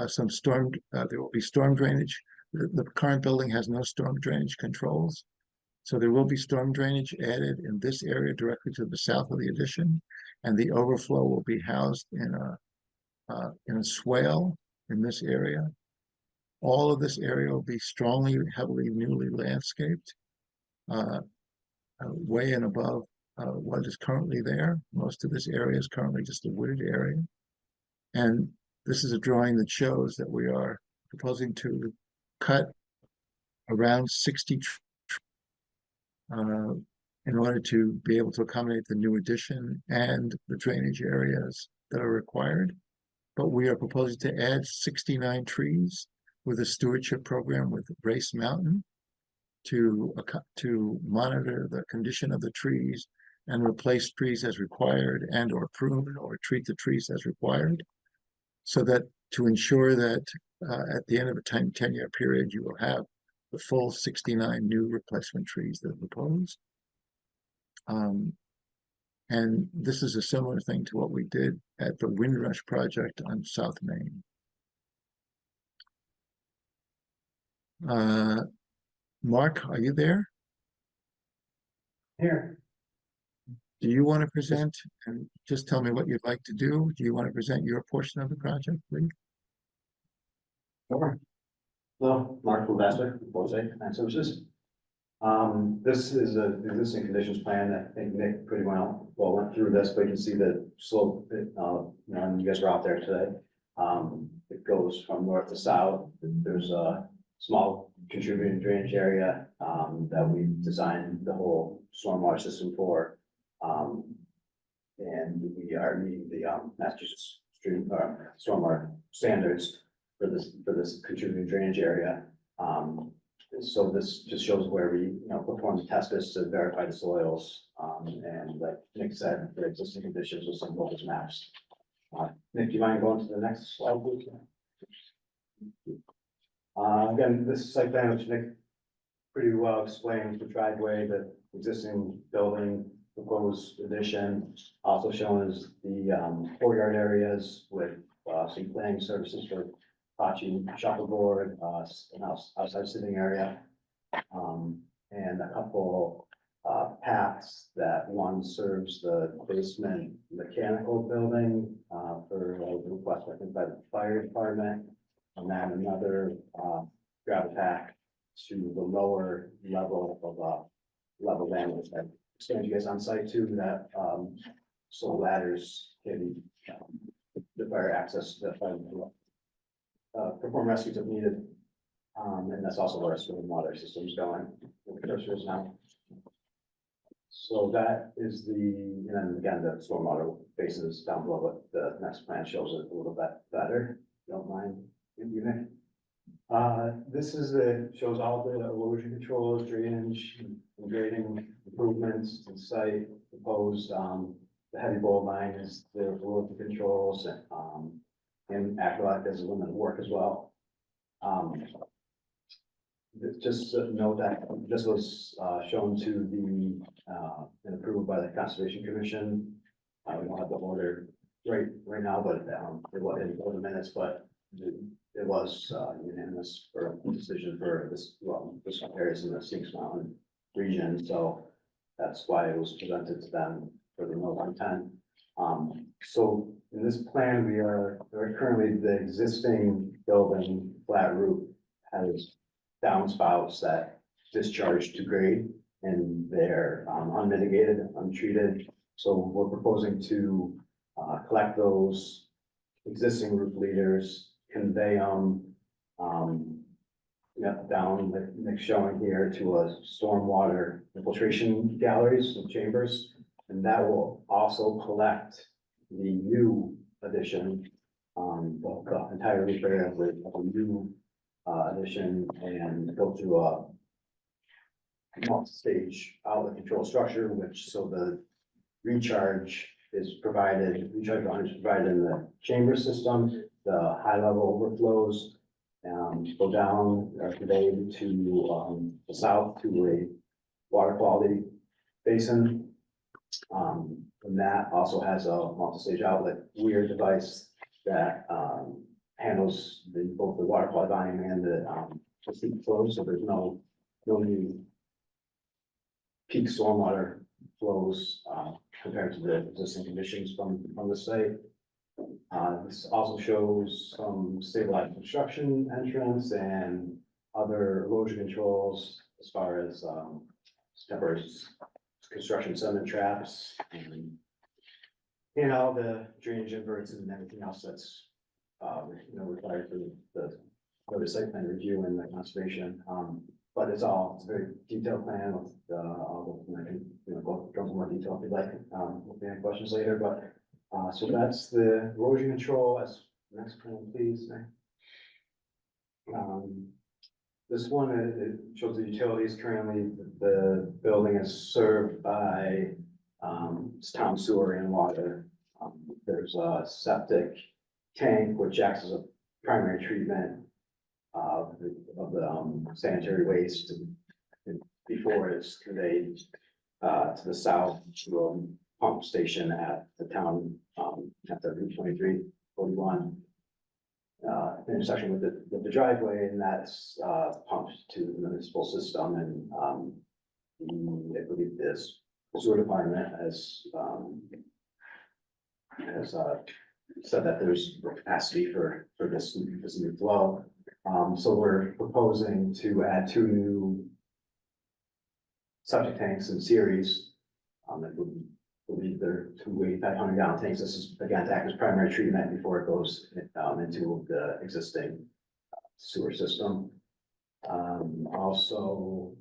some storm, there will be storm drainage. The current building has no storm drainage controls. So there will be storm drainage added in this area directly to the south of the addition. And the overflow will be housed in a swale in this area. All of this area will be strongly, heavily, newly landscaped, way and above what is currently there. Most of this area is currently just a wooded area. And this is a drawing that shows that we are proposing to cut around 60 in order to be able to accommodate the new addition and the drainage areas that are required. But we are proposing to add 69 trees with a stewardship program with Race Mountain to monitor the condition of the trees and replace trees as required and or prune or treat the trees as required, so that to ensure that at the end of a 10-year period, you will have the full 69 new replacement trees that are proposed. And this is a similar thing to what we did at the Windrush project on South Main. Mark, are you there? Here. Do you want to present and just tell me what you'd like to do? Do you want to present your portion of the project, please? Sure. Hello, Mark Levesque, Bose Land Services. This is an existing conditions plan. I think Nick pretty well went through this, but you can see the slope, and you guys were out there today. It goes from north to south. There's a small contributing drainage area that we designed the whole stormwater system for. And we are meeting the Massachusetts stormwater standards for this contributing drainage area. So this just shows where we perform the test pits to verify the soils. And like Nick said, the existing conditions with some focus maps. Nick, do you mind going to the next slide, please? Again, this site plan, which Nick pretty well explains the driveway, the existing building, proposed addition, also shown as the courtyard areas with some playing services for bocce, shuffleboard, an outside sitting area, and a couple paths that one serves the basement mechanical building for a request, I think, by the fire department, and then another gravel path to the lower level of level land. I explained to you guys on site too that so ladders can the fire access the fire perform rescues if needed. And that's also where our stormwater system's going. The cursor is now. So that is and then again, the stormwater basin is down below, but the next plan shows it a little bit better. Don't mind, Nick. This is shows all the erosion controls, drainage, and grading improvements to site proposed. The heavy bowl line is the erosion controls and Acrobat does a little bit of work as well. Just to note that this was shown to the and approved by the Conservation Commission. We don't have the order right now, but it was in the minutes, but it was unanimous for decision for this areas in the Sinks Mountain region. So that's why it was presented to them for the no 110. So in this plan, we are currently the existing building flat roof has downspouts that discharge to grade and they're unmitigated, untreated. So we're proposing to collect those existing roof leaders, convey them down, like Nick's showing here, to a stormwater infiltration galleries and chambers. And that will also collect the new addition, the entire roof area with a new addition and go through a multi-stage outlet control structure, so the recharge is provided, recharge line is provided in the chamber system, the high level overflows Go down today to the south to a water quality basin. And that also has a multi-stage outlet weir device that handles both the water quality volume and the steep flow, so there's no new peak stormwater flows compared to the existing conditions from the site. This also shows some stabilized construction entrance and other erosion controls as far as temporary construction sediment traps and the drainage inverts and everything else that's required for the site plan review and the conservation. But it's a very detailed plan with all the, I can, go into more detail if you'd like, if you have questions later, but so that's the erosion control. Next plan, please. This one, it shows the utilities. Currently, the building is served by town sewer and water. There's a septic tank which acts as a primary treatment of the sanitary waste before it's conveyed to the south to a pump station at the town at the Route 2341 intersection with the driveway, and that's pumped to the municipal system. And I believe this sewer department has said that there's capacity for this new flow. So we're proposing to add 2 new septic tanks in series. I believe they're 2 8,500 gallon tanks. This is again to act as primary treatment before it goes into the existing sewer system. Also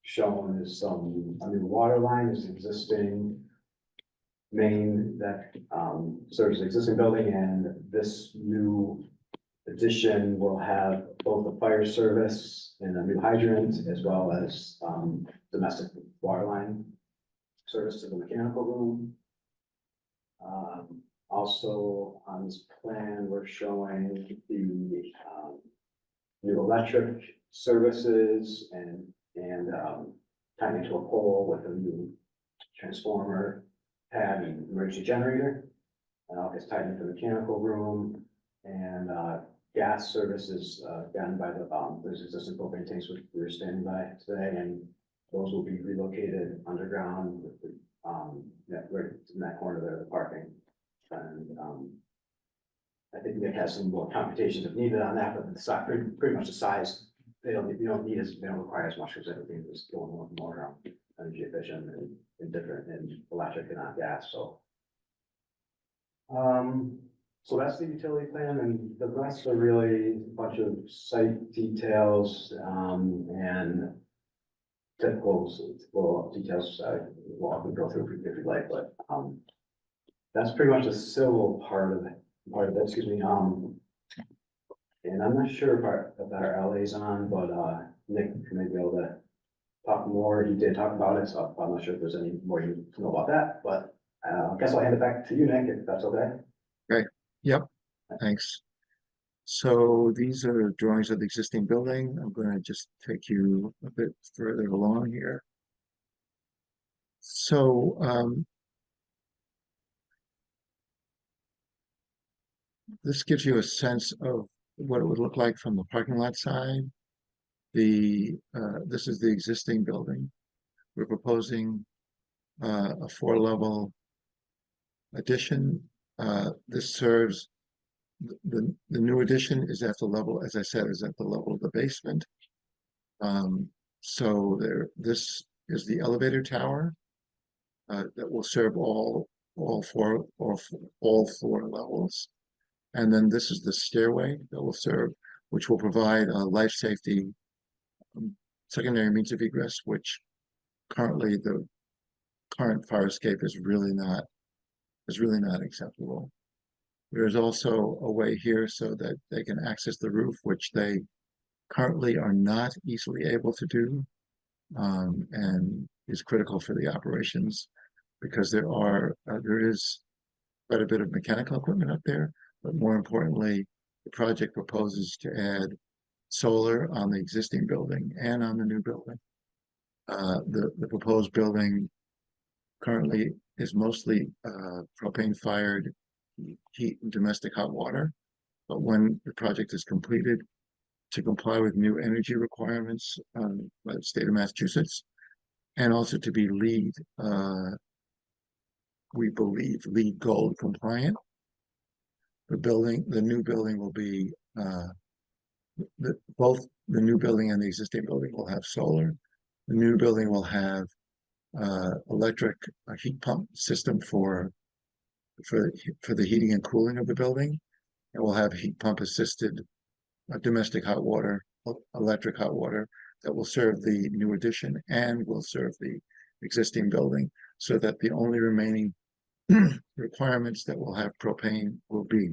shown is a new water line is existing main that serves the existing building, and this new addition will have both a fire service and a new hydrant, as well as domestic water line service to the mechanical room. Also on this plan, we're showing the new electric services and tying into a pole with a new transformer pad and emergency generator. And all gets tied into the mechanical room, and gas services down by there's existing propane tanks which we were standing by today, and those will be relocated underground with the right in that corner there, the parking. And I think Nick has some more computations if needed on that, but it's pretty much the size. They don't require as much because everything is going more energy efficient and different in electric and not gas. So so that's the utility plan, and the rest are really a bunch of site details and typical details. Well, I can go through if you'd like, but that's pretty much the civil part of it. Excuse me. And I'm not sure if our LA's on, but Nick may be able to talk more. He did talk about it, so I'm not sure if there's any more you know about that. But I guess I'll hand it back to you, Nick, if that's okay. Great. Yep. Thanks. So these are drawings of the existing building. I'm going to just take you a bit further along here. So this gives you a sense of what it would look like from the parking lot side. This is the existing building. We're proposing a 4-level addition. This serves the new addition is at the level, as I said, is at the level of the basement. So this is the elevator tower that will serve all 4 levels. And then this is the stairway that will serve, which will provide a life safety secondary means of egress, which currently the current fire escape is really not acceptable. There's also a way here so that they can access the roof, which they currently are not easily able to do, and is critical for the operations because there is quite a bit of mechanical equipment up there. But more importantly, the project proposes to add solar on the existing building and on the new building. The proposed building currently is mostly propane fired heat and domestic hot water. But when the project is completed, to comply with new energy requirements by the state of Massachusetts, and also to be LEED, we believe LEED Gold compliant. The new building will be both the new building and the existing building will have solar. The new building will have electric heat pump system for the heating and cooling of the building. It will have heat pump assisted domestic hot water, electric hot water that will serve the new addition and will serve the existing building, so that the only remaining requirements that will have propane will be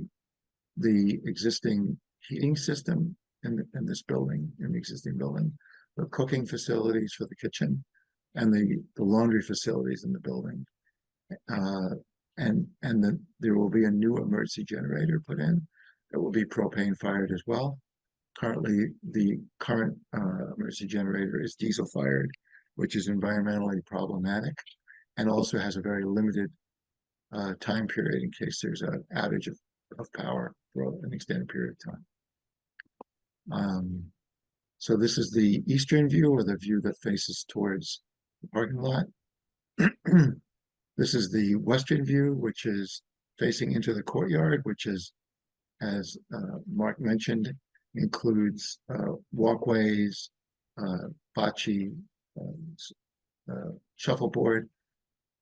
the existing heating system in this building, in the existing building, the cooking facilities for the kitchen, and the laundry facilities in the building. And then there will be a new emergency generator put in that will be propane fired as well. Currently, the current emergency generator is diesel fired, which is environmentally problematic and also has a very limited time period in case there's an outage of power for an extended period of time. So this is the eastern view, or the view that faces towards the parking lot. This is the western view, which is facing into the courtyard, which is, as Mark mentioned, includes walkways, bocce, shuffleboard,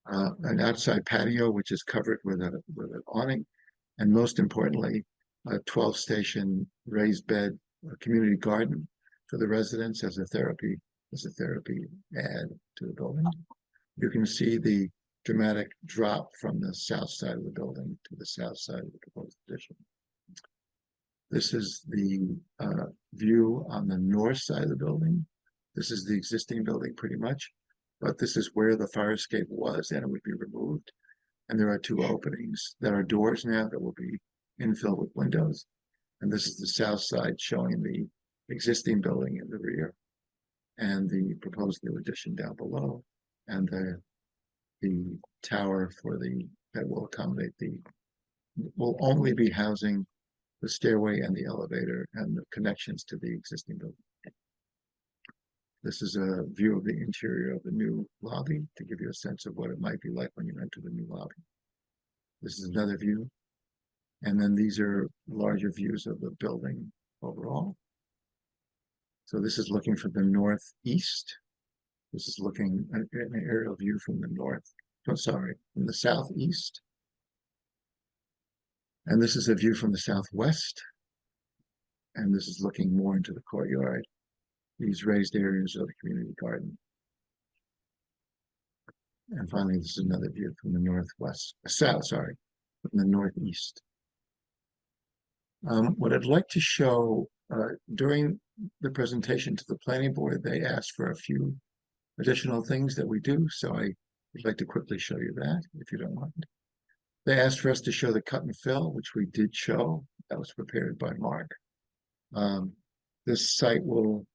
an outside patio which is covered with an awning, and most importantly, a 12-station raised bed community garden for the residents as a therapy add to the building. You can see the dramatic drop from the south side of the building to the south side of the proposed addition. This is the view on the north side of the building. This is the existing building pretty much, but this is where the fire escape was, and it would be removed. And there are two openings that are doors now that will be infilled with windows. And this is the south side showing the existing building in the rear and the proposed new addition down below, and the tower that will accommodate will only be housing the stairway and the elevator and the connections to the existing building. This is a view of the interior of the new lobby to give you a sense of what it might be like when you enter the new lobby. This is another view. And then these are larger views of the building overall. So this is looking from the northeast. This is looking at an aerial view from the from the southeast. And this is a view from the southwest. And this is looking more into the courtyard, these raised areas of the community garden. And finally, this is another view from the from the northeast. What I'd like to show during the presentation to the planning board, they asked for a few additional things that we do. So I would like to quickly show you that, if you don't mind. They asked for us to show the cut and fill, which we did show. That was prepared by Mark. This site will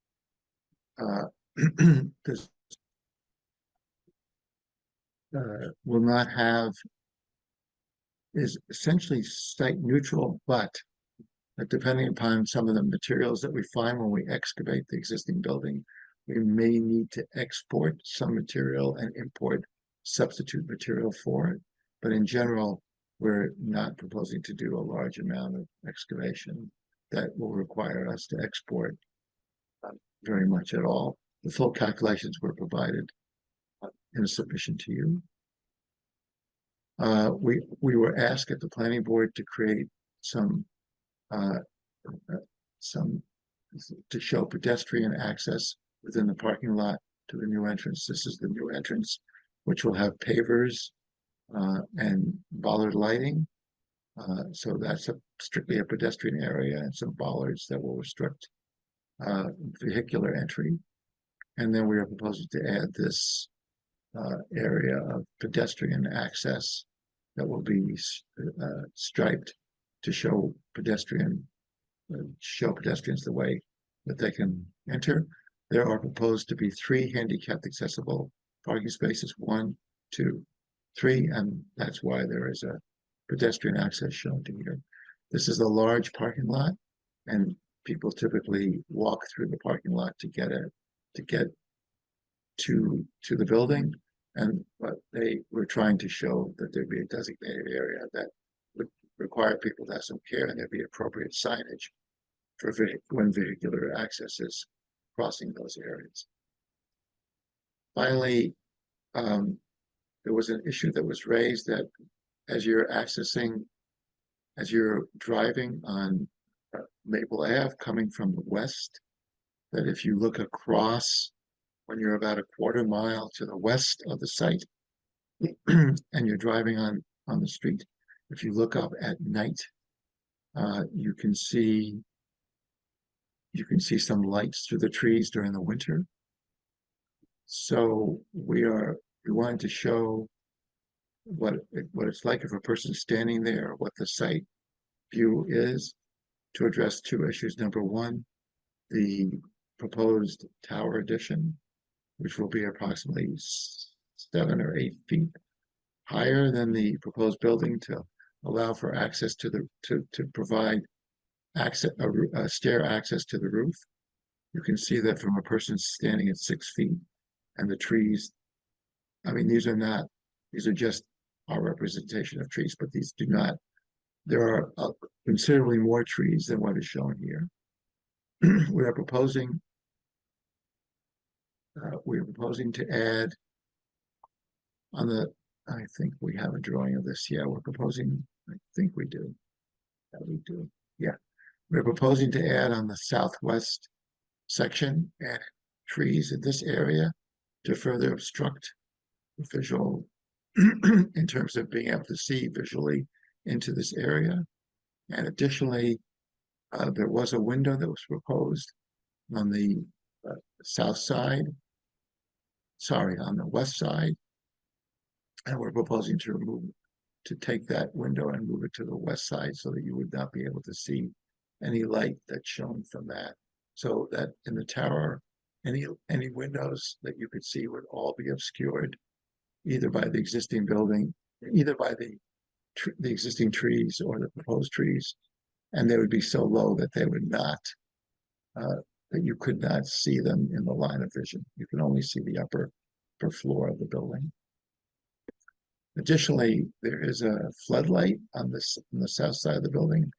will not have, is essentially site neutral, but depending upon some of the materials that we find when we excavate the existing building, we may need to export some material and import substitute material for it. But in general, we're not proposing to do a large amount of excavation that will require us to export very much at all. The full calculations were provided in a submission to you. We were asked at the planning board to create some to show pedestrian access within the parking lot to the new entrance. This is the new entrance, which will have pavers and bollard lighting. So that's strictly a pedestrian area, and some bollards that will restrict vehicular entry. And then we are proposing to add this area of pedestrian access that will be striped to show pedestrians the way that they can enter. There are proposed to be 3 handicapped accessible parking spaces, 1, 2, 3, and that's why there is a pedestrian access shown to here. This is a large parking lot, and people typically walk through the parking lot to get to the building. And but they were trying to show that there'd be a designated area that would require people to have some care, and there'd be appropriate signage for when vehicular access is crossing those areas. Finally, there was an issue that was raised that as you're driving on Maple Ave coming from the west, that if you look across when you're about a quarter mile to the west of the site and you're driving on the street, if you look up at night, you can see some lights through the trees during the winter. So we wanted to show what it's like if a person's standing there, what the site view is, to address 2 issues. Number 1, the proposed tower addition, which will be approximately 7 or 8 feet higher than the proposed building, to allow for access to provide access, stair access to the roof. You can see that from a person standing at 6 feet, and the trees, I mean, these are just our representation of trees, but these do not, there are considerably more trees than what is shown here. We are proposing to add on the, I think we have a drawing of this. Yeah, we're proposing, I think we do. Yeah, we do. Yeah, we're proposing to add on the southwest section, add trees in this area to further obstruct the visual in terms of being able to see visually into this area. And additionally, there was a window that was proposed on the south side, on the west side, and we're proposing to take that window and move it to the west side so that you would not be able to see any light that's shown from that. So that in the tower, any windows that you could see would all be obscured, either by the existing building, either by the existing trees or the proposed trees, and they would be so low that they would not, that you could not see them in the line of vision. You can only see the upper floor of the building. Additionally, there is a floodlight on the south side of the building,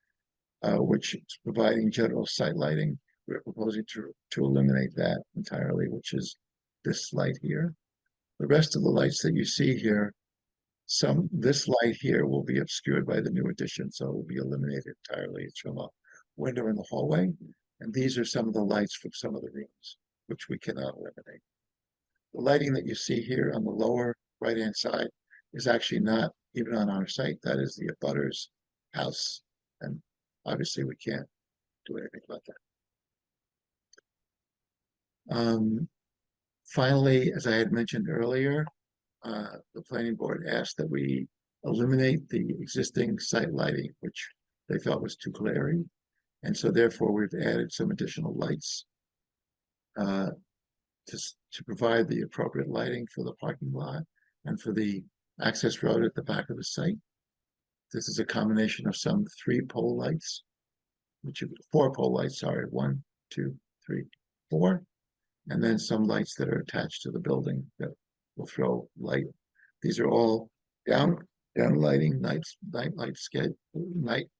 which is providing general site lighting. We're proposing to eliminate that entirely, which is this light here. The rest of the lights that you see here, this light here will be obscured by the new addition, so it will be eliminated entirely. It's from a window in the hallway, and these are some of the lights from some of the rooms, which we cannot eliminate. The lighting that you see here on the lower right-hand side is actually not even on our site. That is the abutter's house, and obviously we can't do anything about that. Finally, as I had mentioned earlier, the planning board asked that we eliminate the existing site lighting, which they felt was too glaring. And so therefore we've added some additional lights to provide the appropriate lighting for the parking lot and for the access road at the back of the site. This is a combination of some 4 pole lights, sorry, 1, 2, 3, 4. And then some lights that are attached to the building that will throw light. These are all down lighting, night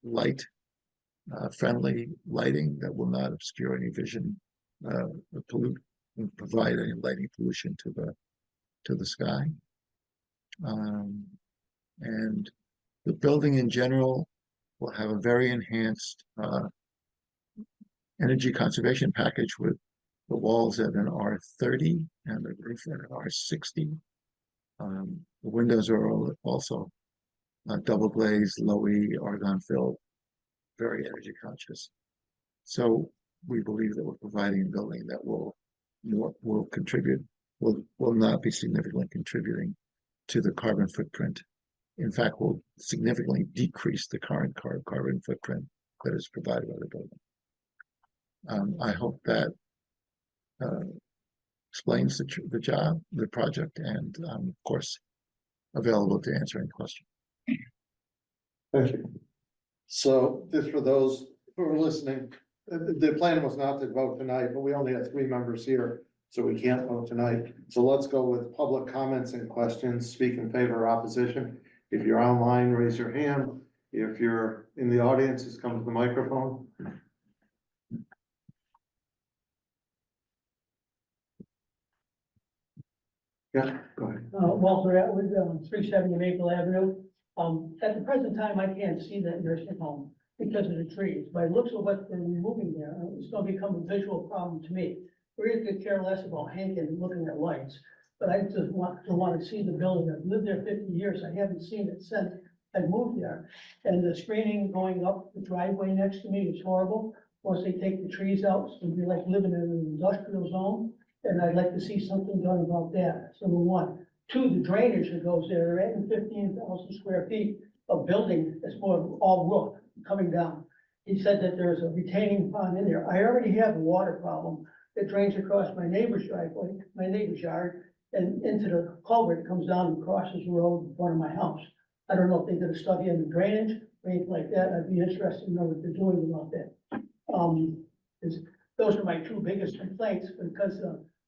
light friendly lighting that will not obscure any vision, provide any lighting pollution to the sky. And the building in general will have a very enhanced energy conservation package with the walls at an R30 and the roof at an R60. The windows are also double glazed, low E, argon filled, very energy conscious. So we believe that we're providing a building that will not be significantly contributing to the carbon footprint. In fact, will significantly decrease the current carbon footprint that is provided by the building. I hope that uh, explains the job, the project, and of course, available to answer any question. Thank you. So just for those who are listening, the plan was not to vote tonight, but we only have 3 members here, so we can't vote tonight. So let's go with public comments and questions, speak in favor or opposition. If you're online, raise your hand. If you're in the audience, just come to the microphone. Yeah, go ahead. Walter Atwood, 370 Maple Avenue. At the present time, I can't see that nursing home because of the trees. By the looks of what they're removing there, it's gonna become a visual problem to me. Really could care less about Hank and looking at lights, but I just want to see the building. I've lived there 50 years. I haven't seen it since I moved there. And the screening going up the driveway next to me is horrible. Once they take the trees out, it's gonna be like living in an industrial zone. And I'd like to see something done about that. That's number one. 2, the drainage that goes there, they're adding 15,000 square feet of building that's more all roof coming down. He said that there's a retaining pond in there. I already have a water problem that drains across my neighbor's driveway, my neighbor's yard, and into the culvert that comes down and crosses the road in front of my house. I don't know if they did a study on the drainage or anything like that. I'd be interested to know what they're doing about that. Those are my 2 biggest complaints, because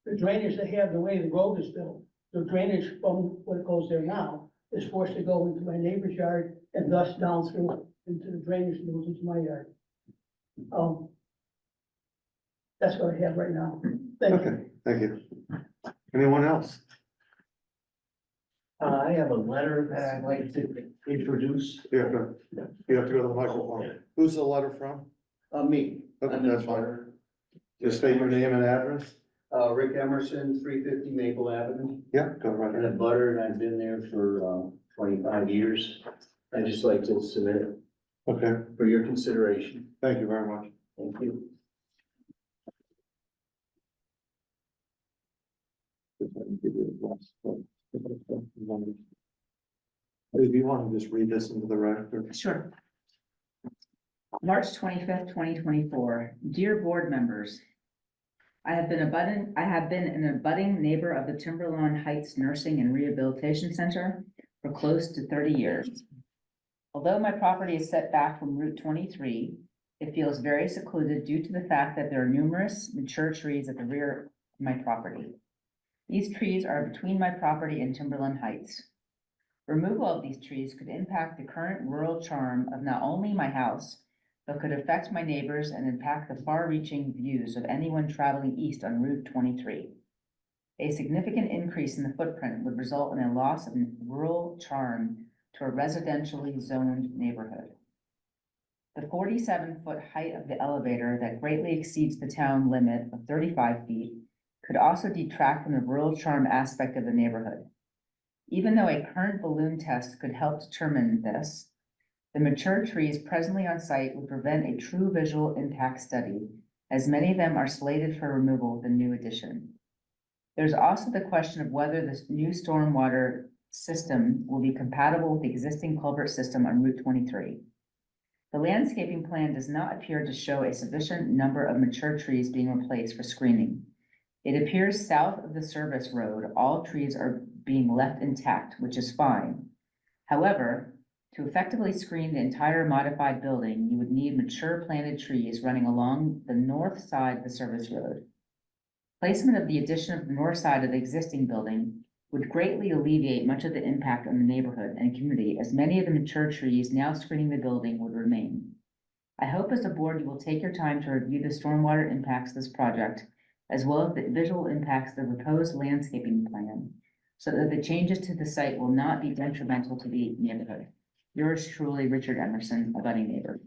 the drainage they have, the way the road is built, the drainage from what goes there now is forced to go into my neighbor's yard and thus down through into the drainage that goes into my yard. That's what I have right now. Thank you. Okay, thank you. Anyone else? I have a letter that I'd like to introduce. You have to go to the microphone. Who's the letter from? Me. Okay, that's fine. Just state your name and address. Rick Emerson, 350 Maple Avenue. Yeah, go right And a ahead. butter, and I've been there for 25 years. I'd just like to submit it Okay, for your consideration. thank you very much. Thank you. If you want to just read this into the record. Sure. March 25th, 2024. Dear board members, I have been an abutting neighbor of the Timberlawn Heights Nursing and Rehabilitation Center for close to 30 years. Although my property is set back from Route 23, it feels very secluded due to the fact that there are numerous mature trees at the rear of my property. These trees are between my property and Timberland Heights. Removal of these trees could impact the current rural charm of not only my house, but could affect my neighbors and impact the far-reaching views of anyone traveling east on Route 23. A significant increase in the footprint would result in a loss of rural charm to a residentially zoned neighborhood. The 47-foot height of the elevator that greatly exceeds the town limit of 35 feet could also detract from the rural charm aspect of the neighborhood. Even though a current balloon test could help determine this, the mature trees presently on site would prevent a true visual impact study, as many of them are slated for removal with the new addition. There's also the question of whether this new stormwater system will be compatible with the existing culvert system on Route 23. The landscaping plan does not appear to show a sufficient number of mature trees being replaced for screening. It appears south of the service road, all trees are being left intact, which is fine. However, to effectively screen the entire modified building, you would need mature planted trees running along the north side of the service road. Placement of the addition of the north side of the existing building would greatly alleviate much of the impact on the neighborhood and community, as many of the mature trees now screening the building would remain. I hope as a board you will take your time to review the stormwater impacts of this project, as well as the visual impacts of the proposed landscaping plan, so that the changes to the site will not be detrimental to the neighborhood. Yours truly, Richard Emerson, a budding neighbor.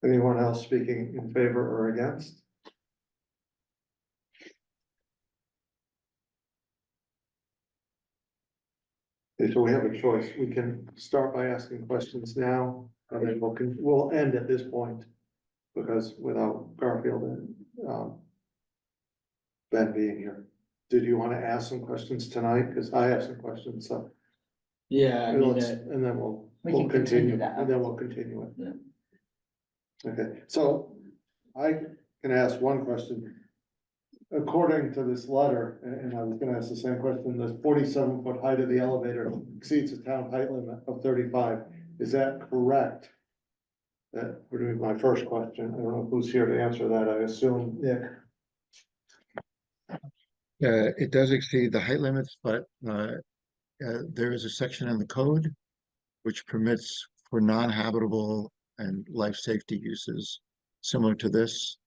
Anyone else speaking in favor or against? Okay, so we have a choice. We can start by asking questions now, and then we'll end at this point. Because without Garfield and Ben being here, did you want to ask some questions tonight? Because I have some questions, so. Yeah, I mean, And then we'll can continue that. And then we'll continue it. Okay, so I can ask one question. According to this letter, and I was gonna ask the same question, the 47-foot height of the elevator exceeds the town height limit of 35. Is that correct? That would be my first question. I don't know who's here to answer that. I assume Nick. It does exceed the height limits, but there is a section in the code which permits for non-habitable and life safety uses similar to this,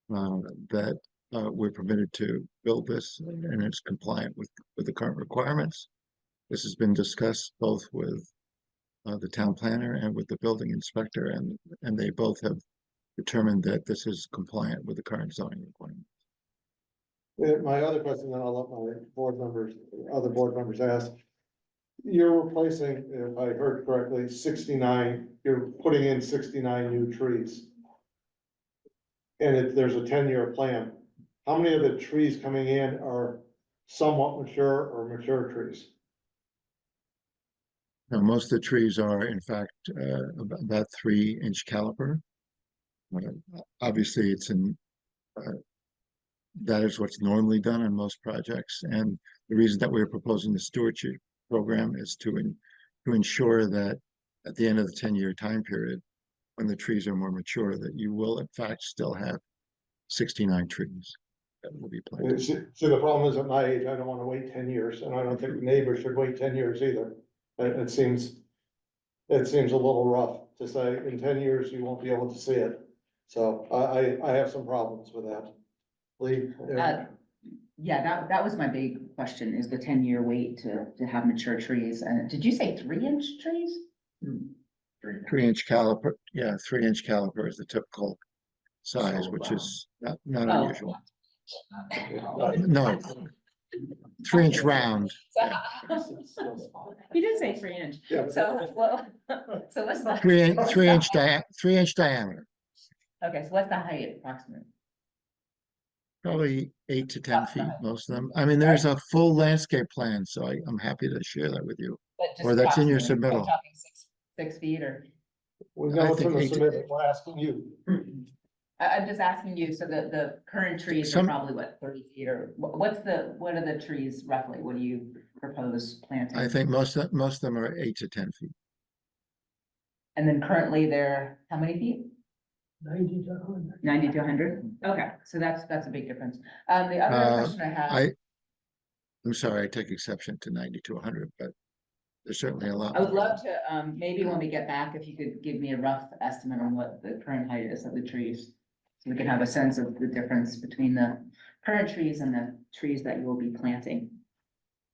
that we're permitted to build this, and it's compliant with the current requirements. This has been discussed both with the town planner and with the building inspector, and they both have determined that this is compliant with the current zoning requirements. My other question, then I'll let my other board members ask. You're replacing, if I heard correctly, 69, you're putting in 69 new trees. And if there's a 10-year plan, how many of the trees coming in are somewhat mature or mature trees? Now, most of the trees are, in fact, about 3-inch caliper. Obviously, that is what's normally done on most projects, and the reason that we're proposing the stewardship program is to ensure that at the end of the 10-year time period, when the trees are more mature, that you will in fact still have 69 trees that will be planted. See, the problem is at my age, I don't want to wait 10 years, and I don't think neighbors should wait 10 years either. It seems a little rough to say in 10 years you won't be able to see it. So I have some problems with that. Lee? Yeah, that was my big question, is the 10-year wait to have mature trees. And did you say 3-inch trees? 3-inch caliper, yeah, 3-inch caliper is the typical size, which is not unusual. No, 3-inch round. You did say 3-inch. Yeah. So, well, so what's the? 3-inch diameter, Okay, so what's the height approximate? probably 8 to 10 feet, most of them. I mean, there's a full landscape plan, so I'm happy to share that with you. But just Or that's in your approximately, submittal. we're talking 6 feet, or? We know it's in the I think submittal, we're asking you. I'm just asking you, so the current trees are probably what, 30 feet, or what are the trees roughly? What do you propose planting? I think most of them are 8 to 10 feet. And then currently they're how many feet? 90 to 100. 90 to 100? Okay, so that's a big difference. The other question I have. I'm sorry, I take exception to 90 to 100, but there's certainly a lot. I would love to, maybe when we get back, if you could give me a rough estimate on what the current height is of the trees. So we can have a sense of the difference between the current trees and the trees that you will be planting.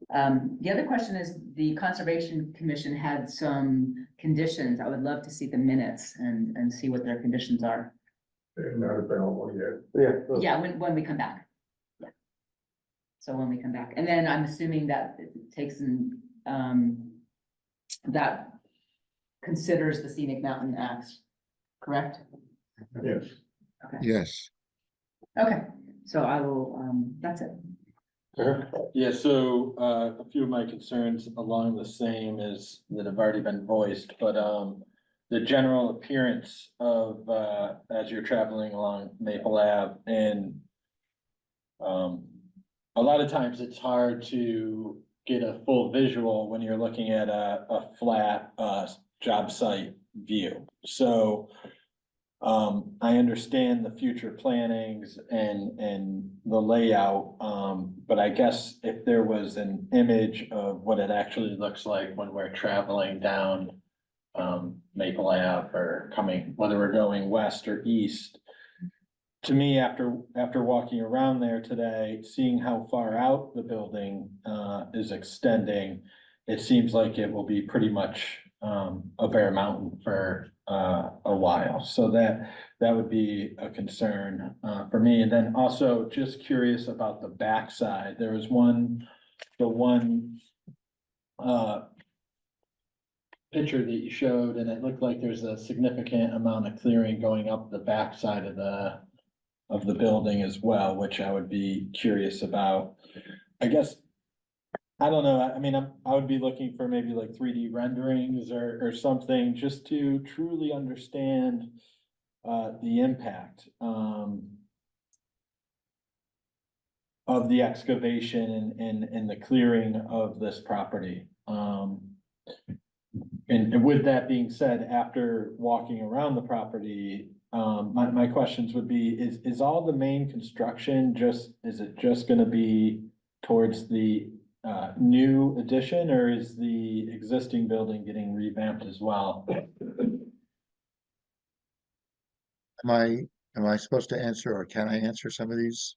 The other question is, the Conservation Commission had some conditions. I would love to see the minutes and see what their conditions are. They're not available yet. Yeah. Yeah, when we come back. Yeah. So when we come back, and then I'm assuming that it takes in, that considers the Scenic Mountain Act, correct? Yes. Okay. Yes. Okay, so I will, that's it. Yeah, so a few of my concerns along the same as that have already been voiced, but the general appearance of as you're traveling along Maple Ave, and a lot of times it's hard to get a full visual when you're looking at a flat job site view. So I understand the future plannings and the layout, but I guess if there was an image of what it actually looks like when we're traveling down Maple Ave or coming, whether we're going west or east. To me, after walking around there today, seeing how far out the building is extending, it seems like it will be pretty much a bare mountain for a while. So that would be a concern for me. And then also just curious about the backside. There was the one picture that you showed, and it looked like there's a significant amount of clearing going up the backside of the building as well, which I would be curious about. I guess, I don't know, I mean, I would be looking for maybe like 3D renderings or something just to truly understand the impact. of the excavation and the clearing of this property. And with that being said, after walking around the property, my questions would be, is all the main construction is it just gonna be towards the new addition, or is the existing building getting revamped as well? Am I supposed to answer, or can I answer some of these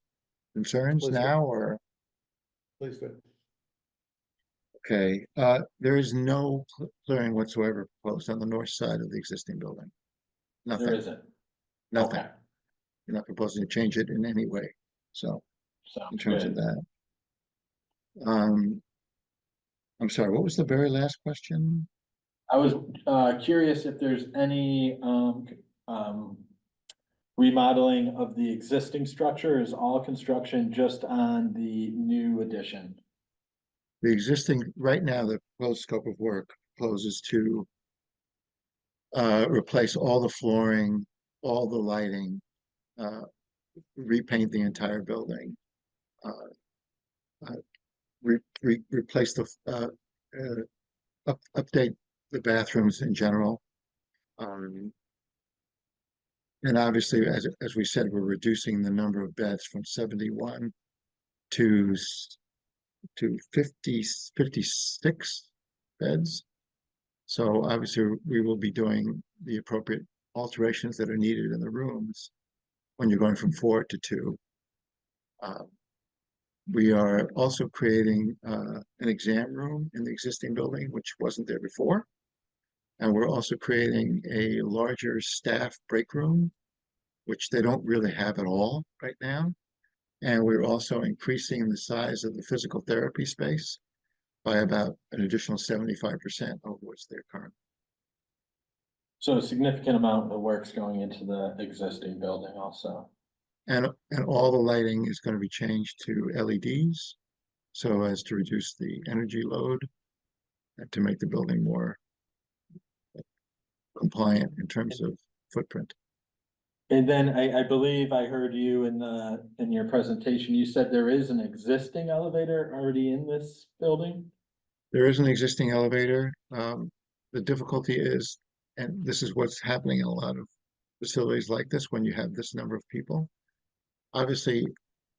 concerns Please do. now, or? Please do. Okay, there is no clearing whatsoever proposed on the north side of the existing building. There Nothing, isn't. nothing. Okay. You're not proposing to change it in any way, so in Sounds terms of good. that. I'm sorry, what was the very last question? I was curious if there's any remodeling of the existing structure, is all construction just on the new addition? The existing, right now, the proposed scope of work proposes to replace all the flooring, all the lighting, repaint the entire building, replace the update the bathrooms in general. And obviously, as we said, we're reducing the number of beds from 71 to 56 beds. So obviously, we will be doing the appropriate alterations that are needed in the rooms when you're going from 4 to 2. We are also creating an exam room in the existing building, which wasn't there before. And we're also creating a larger staff break room, which they don't really have at all right now. And we're also increasing the size of the physical therapy space by about an additional 75% over what's there currently. So a significant amount of the work's going into the existing building also. And all the lighting is going to be changed to LEDs so as to reduce the energy load and to make the building more compliant in terms of footprint. And then I believe I heard you in your presentation, you said there is an existing elevator already in this building? There is an existing elevator. The difficulty is, and this is what's happening in a lot of facilities like this, when you have this number of people, obviously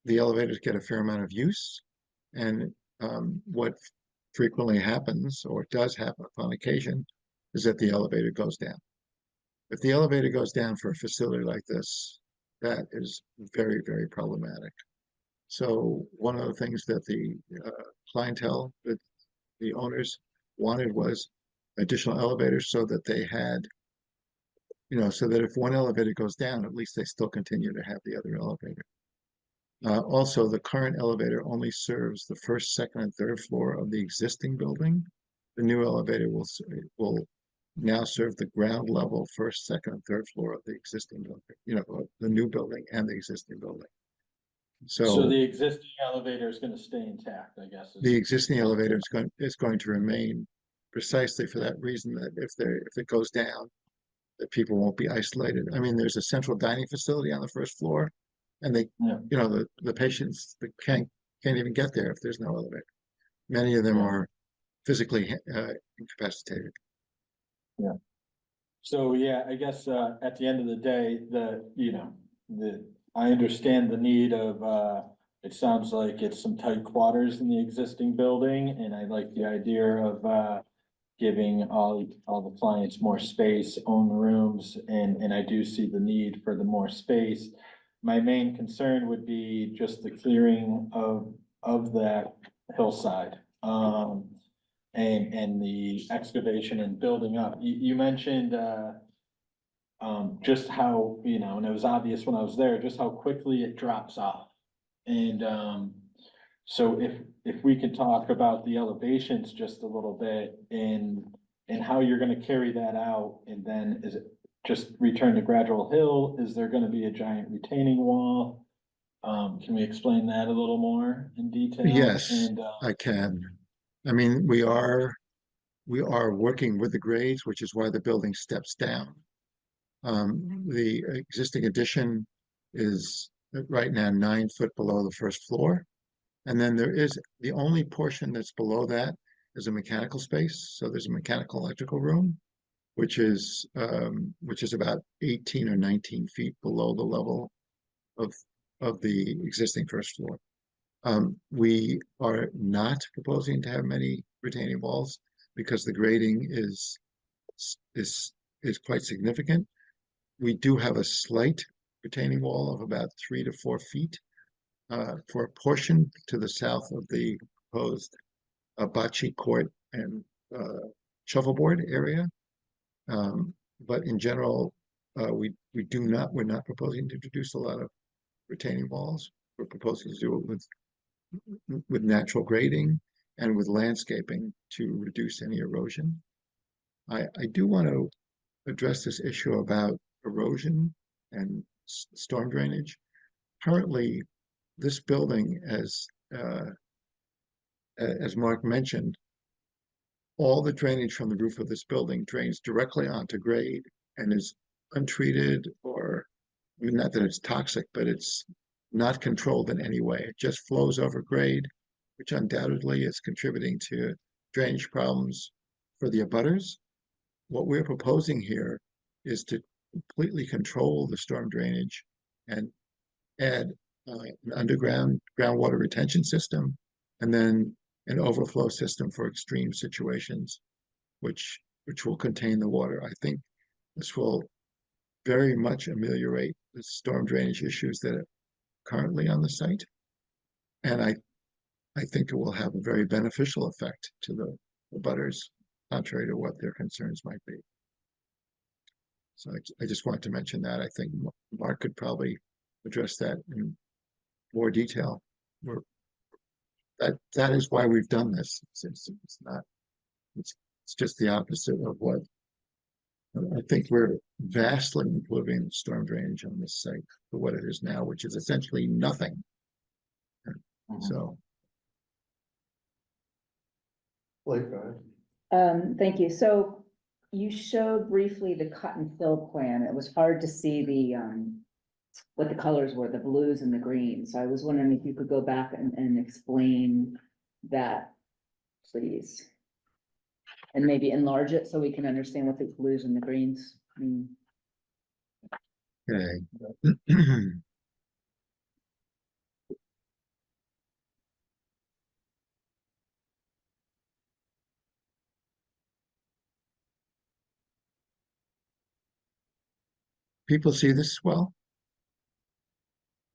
the elevators get a fair amount of use. And what frequently happens, or does happen upon occasion, is that the elevator goes down. If the elevator goes down for a facility like this, that is very, very problematic. So one of the things that the clientele, that the owners wanted, was additional elevators so that they had, so that if one elevator goes down, at least they still continue to have the other elevator. Also, the current elevator only serves the first, second, and third floor of the existing building. The new elevator will now serve the ground level, first, second, and third floor of the existing building, the new building and the existing building. So the existing elevator is gonna stay intact, I guess. The existing elevator is going to remain precisely for that reason, that if it goes down, that people won't be isolated. I mean, there's a central dining facility on the first floor, and the patients that can't even get there if there's no elevator. Many of them are physically incapacitated. Yeah. So, yeah, I guess, at the end of the day, I understand the need of, it sounds like it's some tight quarters in the existing building, and I like the idea of, giving all the clients more space, own rooms, and I do see the need for the more space. My main concern would be just the clearing of that hillside. And the excavation and building up. You mentioned just how, and it was obvious when I was there, just how quickly it drops off. And so if we could talk about the elevations just a little bit and how you're gonna carry that out, and then is it just return to gradual hill? Is there gonna be a giant retaining wall? Can we explain that a little more in detail? Yes, And I can. I mean, we are working with the grades, which is why the building steps down. The existing addition is right now 9 foot below the first floor. And then there is, the only portion that's below that is a mechanical space. So there's a mechanical electrical room, which is about 18 or 19 feet below the level of the existing first floor. We are not proposing to have many retaining walls because the grading is quite significant. We do have a slight retaining wall of about 3 to 4 feet for a portion to the south of the proposed bocce court and shuffleboard area. But in general, we're not proposing to introduce a lot of retaining walls. We're proposing to do it with natural grading and with landscaping to reduce any erosion. I do want to address this issue about erosion and storm drainage. Currently, this building, as Mark mentioned, all the drainage from the roof of this building drains directly onto grade and is untreated, or I mean, not that it's toxic, but it's not controlled in any way. It just flows over grade, which undoubtedly is contributing to drainage problems for the abutters. What we're proposing here is to completely control the storm drainage and add an underground groundwater retention system, and then an overflow system for extreme situations, which will contain the water. I think this will very much ameliorate the storm drainage issues that are currently on the site. And I think it will have a very beneficial effect to the abutters, contrary to what their concerns might be. So I just wanted to mention that. I think Mark could probably address that in more detail. That is why we've done this. It's just the opposite of what I think. We're vastly improving storm drainage on this site for what it is now, which is essentially nothing. So. Blake, go ahead. Thank you. So you showed briefly the cut and fill plan. It was hard to see the, what the colors were, the blues and the greens. So I was wondering if you could go back and explain that, please. And maybe enlarge it so we can understand what the blues and the greens mean. Okay. People see this well?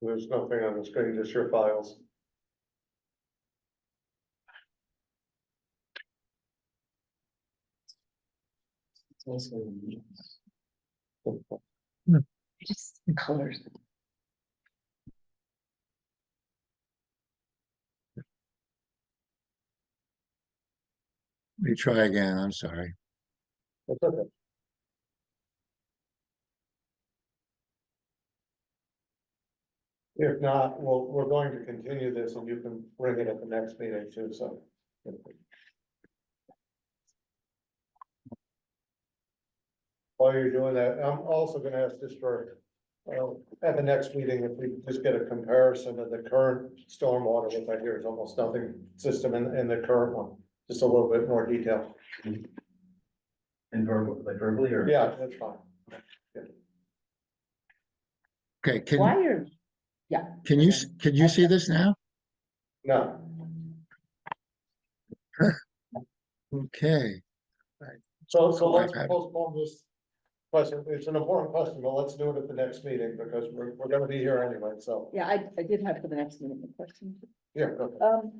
There's nothing on the screen, just your files. Just the colors. Let me try again. I'm sorry. That's okay. If not, we're going to continue this and you can bring it at the next meeting too, so. While you're doing that, I'm also gonna ask just for, at the next meeting, if we just get a comparison of the current stormwater, which I hear is almost nothing system and the current one, just a little bit more detail. And verbally or? Yeah, that's fine. Okay, Why are, yeah. can you see this now? No. Okay. So let's postpone this question. It's an important question, but let's do it at the next meeting because we're gonna be here anyway, so. Yeah, I did have for the next meeting a question. Yeah, go ahead.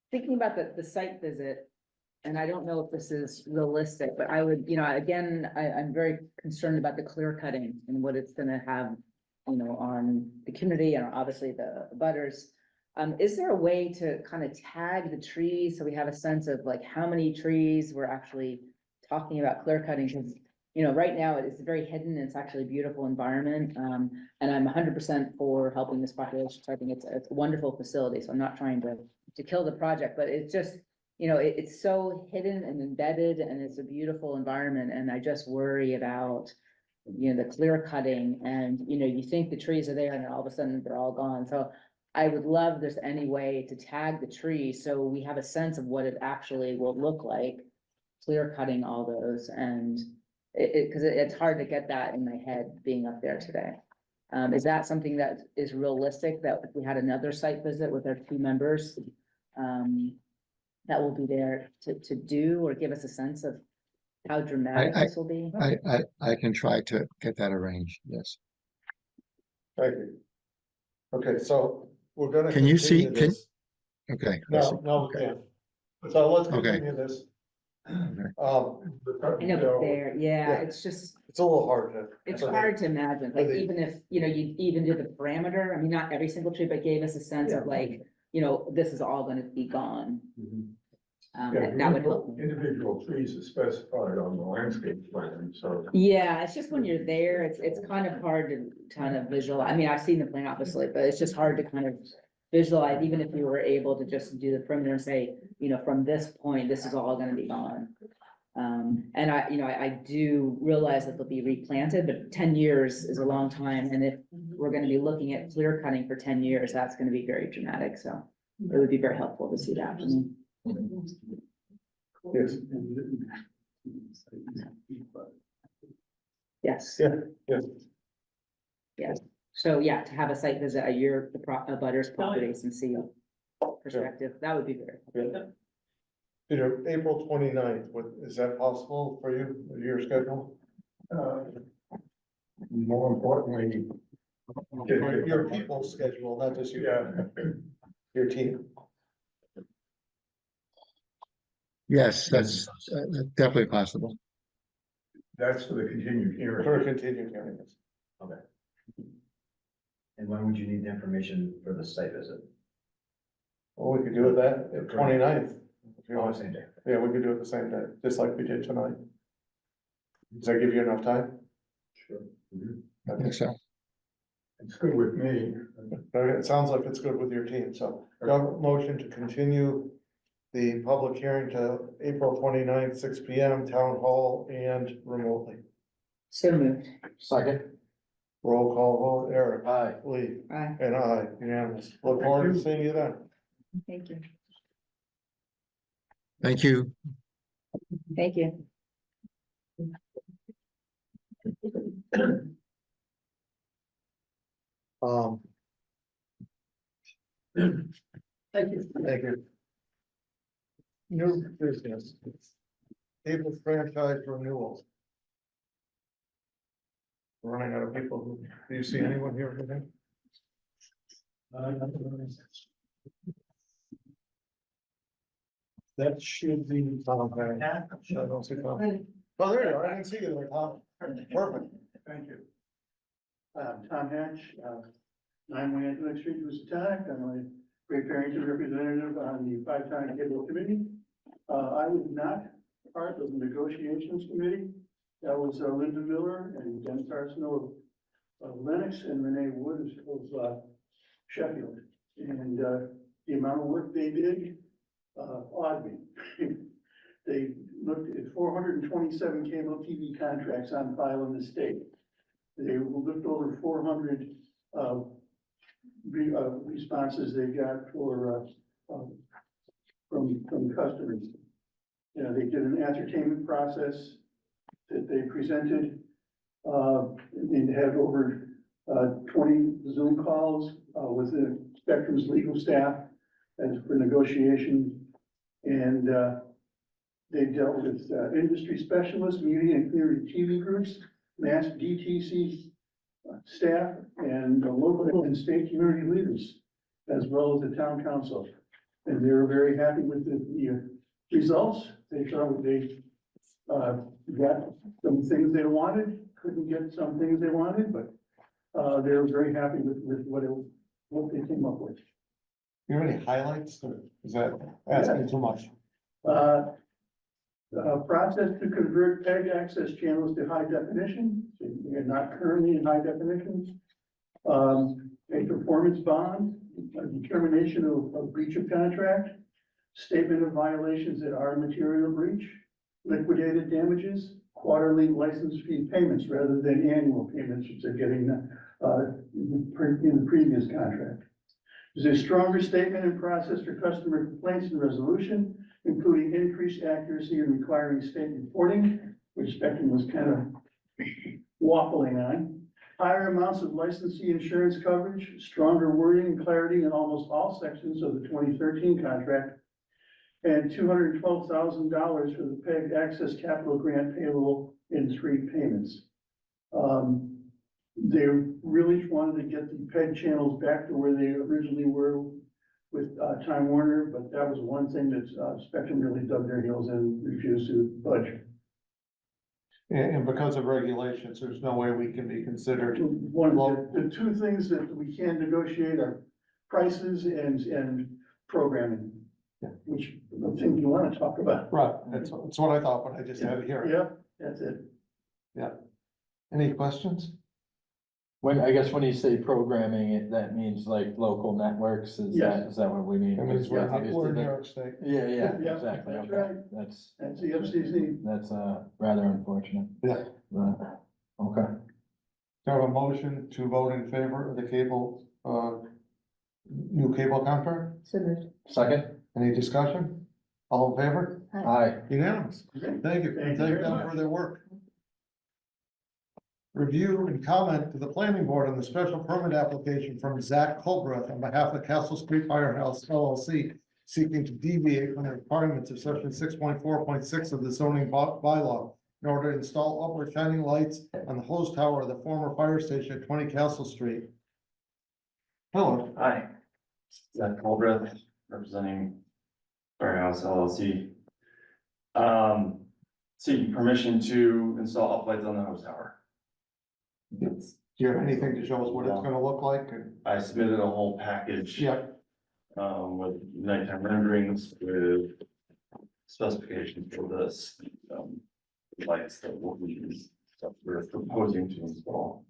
Thinking about the site visit, and I don't know if this is realistic, but I would, again, I'm very concerned about the clear cutting and what it's gonna have, on the community and obviously the butters. Is there a way to kind of tag the trees so we have a sense of like how many trees we're actually talking about clear cutting? Because, right now it's very hidden. It's actually a beautiful environment. And I'm 100% for helping this population. So I think it's a wonderful facility. So I'm not trying to kill the project, but it's just, it's so hidden and embedded and it's a beautiful environment. And I just worry about, the clear cutting and, you think the trees are there and then all of a sudden they're all gone. So I would love if there's any way to tag the tree so we have a sense of what it actually will look like. Clear cutting all those and cause it's hard to get that in my head being up there today. Is that something that is realistic, that if we had another site visit with our 2 members, that will be there to do or give us a sense of how dramatic this will be? I can try to get that arranged, yes. Thank you. Okay, so we're gonna Can you see, continue this. okay. I see. No, we Okay. can't. So let's Okay. continue this. I know, but there, yeah, it's just, It's a little hard to. it's hard to imagine, like, even if, you even did the parameter, I mean, not every single tree, but gave us a sense of like, this is all gonna be gone. That would help. Individual trees are specified on the landscape plan, so. Yeah, it's just when you're there, it's kind of hard to kind of visualize. I mean, I've seen the plan obviously, but it's just hard to kind of visualize, even if you were able to just do the perimeter and say, from this point, this is all gonna be gone. And I do realize that they'll be replanted, but 10 years is a long time. And if we're gonna be looking at clear cutting for 10 years, that's gonna be very dramatic. So it would be very helpful to see that. Yes. Yes. Yeah, yeah. Yes. So yeah, to have a site visit at the butters properties and see perspective, that would be very helpful. Peter, April 29th, is that possible for you, your schedule? More importantly, Your people's schedule, not just you. Your team. Yes, that's definitely possible. that's for the continued hearing. For continued hearings. Okay. And when would you need the information for the site visit? Well, we could do it that, 29th. If you want. Same day. Yeah, we could do it the same day, just like we did tonight. Does that give you enough time? Sure. I think so. It's good with me. Okay, it sounds like it's good with your team, so government motion to continue the public hearing to April 29th, 6 PM, town hall and remotely. So moved. Second. Roll call vote, Eric. Aye. Lee. Aye. And I, unanimous. Look forward to seeing you then. Thank you. Thank you. Thank you. Thank you. Thank you. New business. Cable franchise renewal. Running out of people. Do you see anyone here today? That should be Tom. I don't see Tom. Oh, there you are. I didn't see you there, Tom. Perfect. Thank you. Tom Hatch, 9 Atlantic Street, Housatonic. I'm a Great Barrington representative on the 5-time cable committee. I was not part of the negotiations committee. That was Linda Miller and Dennis Arsenault of Lennox and Renee Wood of Sheffield. And the amount of work they did awed me. They looked at 427 cable TV contracts on file in the state. They looked over 400 responses they got from customers. They did an ascertainment process that they presented, and had over 20 Zoom calls with the Spectrum's legal staff as for negotiation. And they dealt with industry specialists, media and community TV groups, mass DTC staff, and local and state community leaders, as well as the town council. And they were very happy with the results. They thought they got some things they wanted, couldn't get some things they wanted, but they were very happy with what they came up with. You have any highlights, or is that asking too much? Process to convert PEG access channels to high definition. They're not currently in high definition. A performance bond, a determination of breach of contract, statement of violations that are material breach, liquidated damages, quarterly license fee payments rather than annual payments, which they're getting in the previous contract. There's a stronger statement and process for customer complaints and resolution, including increased accuracy and requiring state reporting, which Spectrum was kind of waffling on. Higher amounts of licensee insurance coverage, stronger wording and clarity in almost all sections of the 2013 contract, and $212,000 for the PEG Access Capital Grant payable in 3 payments. They really wanted to get the PEG channels back to where they originally were with Time Warner, but that was one thing that Spectrum really dug their heels in and refused to budge. And because of regulations, there's no way we can be considered. One of the 2 things that we can negotiate are prices and programming, which I think you want to talk about. Right, that's what I thought, but I just had it here. Yeah, that's it. Yeah. Any questions? I guess when you say programming, that means like local networks, is that what we mean? That means we're Obviously in New the- York State. Yeah, Yeah, exactly, that's okay, right. that's, That's the FCC. that's, rather unfortunate. Yeah. Right. Okay. Do I have a motion to vote in favor of the cable, new cable contract? So moved. Second? Any discussion? All in favor? Aye. Unanimous. Thank you. Thank you Thank very them much. for their work. Review and comment to the planning board on the special permit application from Zach Colbreth on behalf of Castle Street Firehouse LLC, seeking to deviate from the requirements of section 6.4.6 of the zoning bylaw in order to install upward shining lights on the hose tower of the former fire station at 20 Castle Street. Hello. Hi, Zach Colbreth, representing Firehouse LLC. Seeking permission to install uplights on the hose tower. Do you have anything to show us what it's gonna look like? I submitted a whole package. Yeah. With nighttime renderings, with specifications for this, lights that we're proposing to install.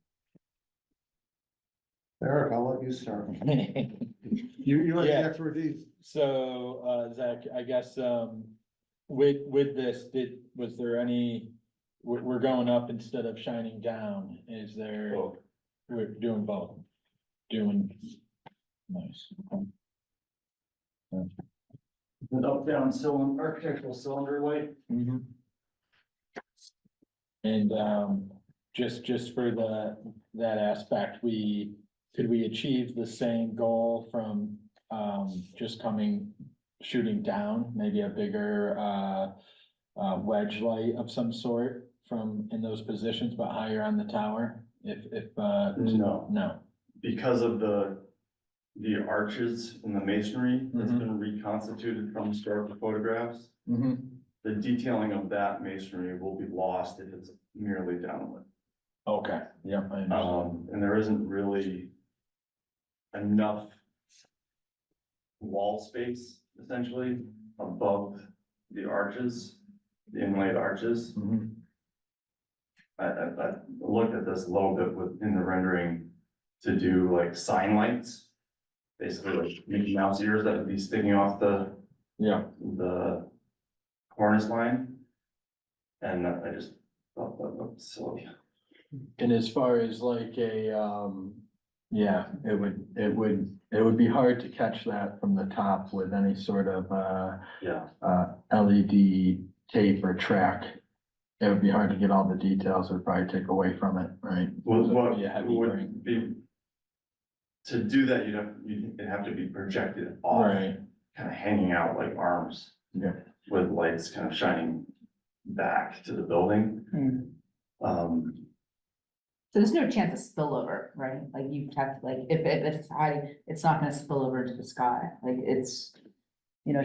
Eric, I'll let you start. You have the Yeah. expertise. So, Zach, I guess, with this, was there any, we're going up instead of shining down, is there? Both. We're doing both, nice. Okay. An up-down cylinder, architectural cylinder light. Mhm. And, just for that aspect, could we achieve the same goal from, just shooting down, maybe a bigger, wedge light of some sort in those positions, but higher on the tower? No. Because of the arches and the masonry that's been reconstituted from historical photographs. The detailing of that masonry will be lost if it's merely downlit. Okay, yeah, I understand. And there isn't really enough wall space essentially above the arches, the inlaid arches. I looked at this a little bit within the rendering to do like sign lights. Basically like Mickey Mouse ears that would be sticking off the cornice line. And I just thought that looked silly. And as far as like yeah, it would be hard to catch that from the top with any sort of LED tape or track. It would be hard to get all the details, it would probably take away from it, right? What Yeah, would be, to do that, you'd have to be projected off, right, kind of hanging out like arms. Yeah. With lights kind of shining back to the building. So there's no chance of spillover, right? Like you have to, like, if it's high, it's not gonna spill over into the sky, like it's,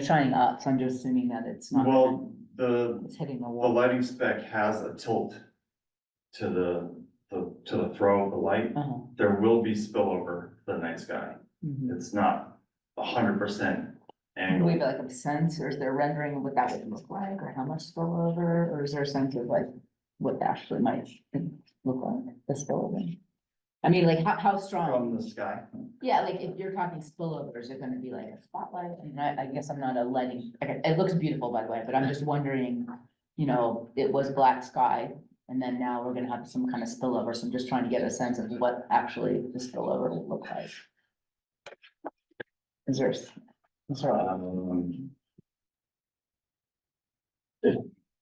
shining up, so I'm just assuming that it's not. Well, It's hitting the the wall. lighting spec has a tilt to the throw of the light. There will be spillover to the night sky. It's not 100% Do angle. we have like a sense, or is there rendering of what that would look like, or how much spillover, or is there a sense of like what that actually might look like, the spillover? I mean, like how strong? From the sky. Yeah, like if you're talking spillover, is it gonna be like a spotlight? I mean, I guess I'm not a lighting, it looks beautiful, by the way, but I'm just wondering, it was black sky, and then now we're gonna have some kind of spillover, so I'm just trying to get a sense of what actually the spillover will look like. Is there?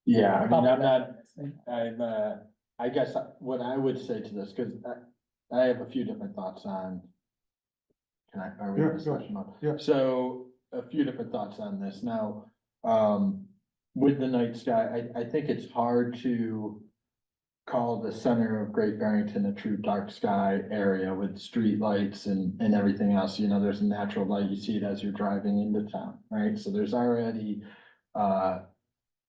Yeah, I mean, I'm not, I guess what I would say to this, because I have a few different thoughts on. Are we in Yeah, discussion mode? yeah. So a few different thoughts on this now. With the night sky, I think it's hard to call the center of Great Barrington a true dark sky area with street lights and everything else. You know, there's a natural light. You see it as you're driving into town, right? So there's already a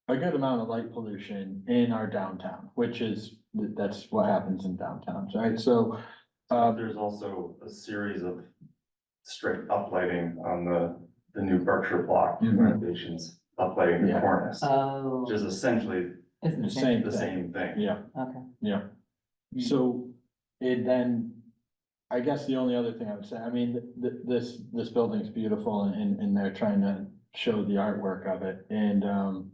good amount of light pollution in our downtown, which is, that's what happens in downtowns, right? So, There's also a series of strict uplighting on the new Berkshire block renovations, uplighting the Yeah. cornice, Oh. which is essentially It's the same the thing. same thing. Yeah, Okay. yeah. So it then, I guess the only other thing I would say, I mean, this building's beautiful and they're trying to show the artwork of it and,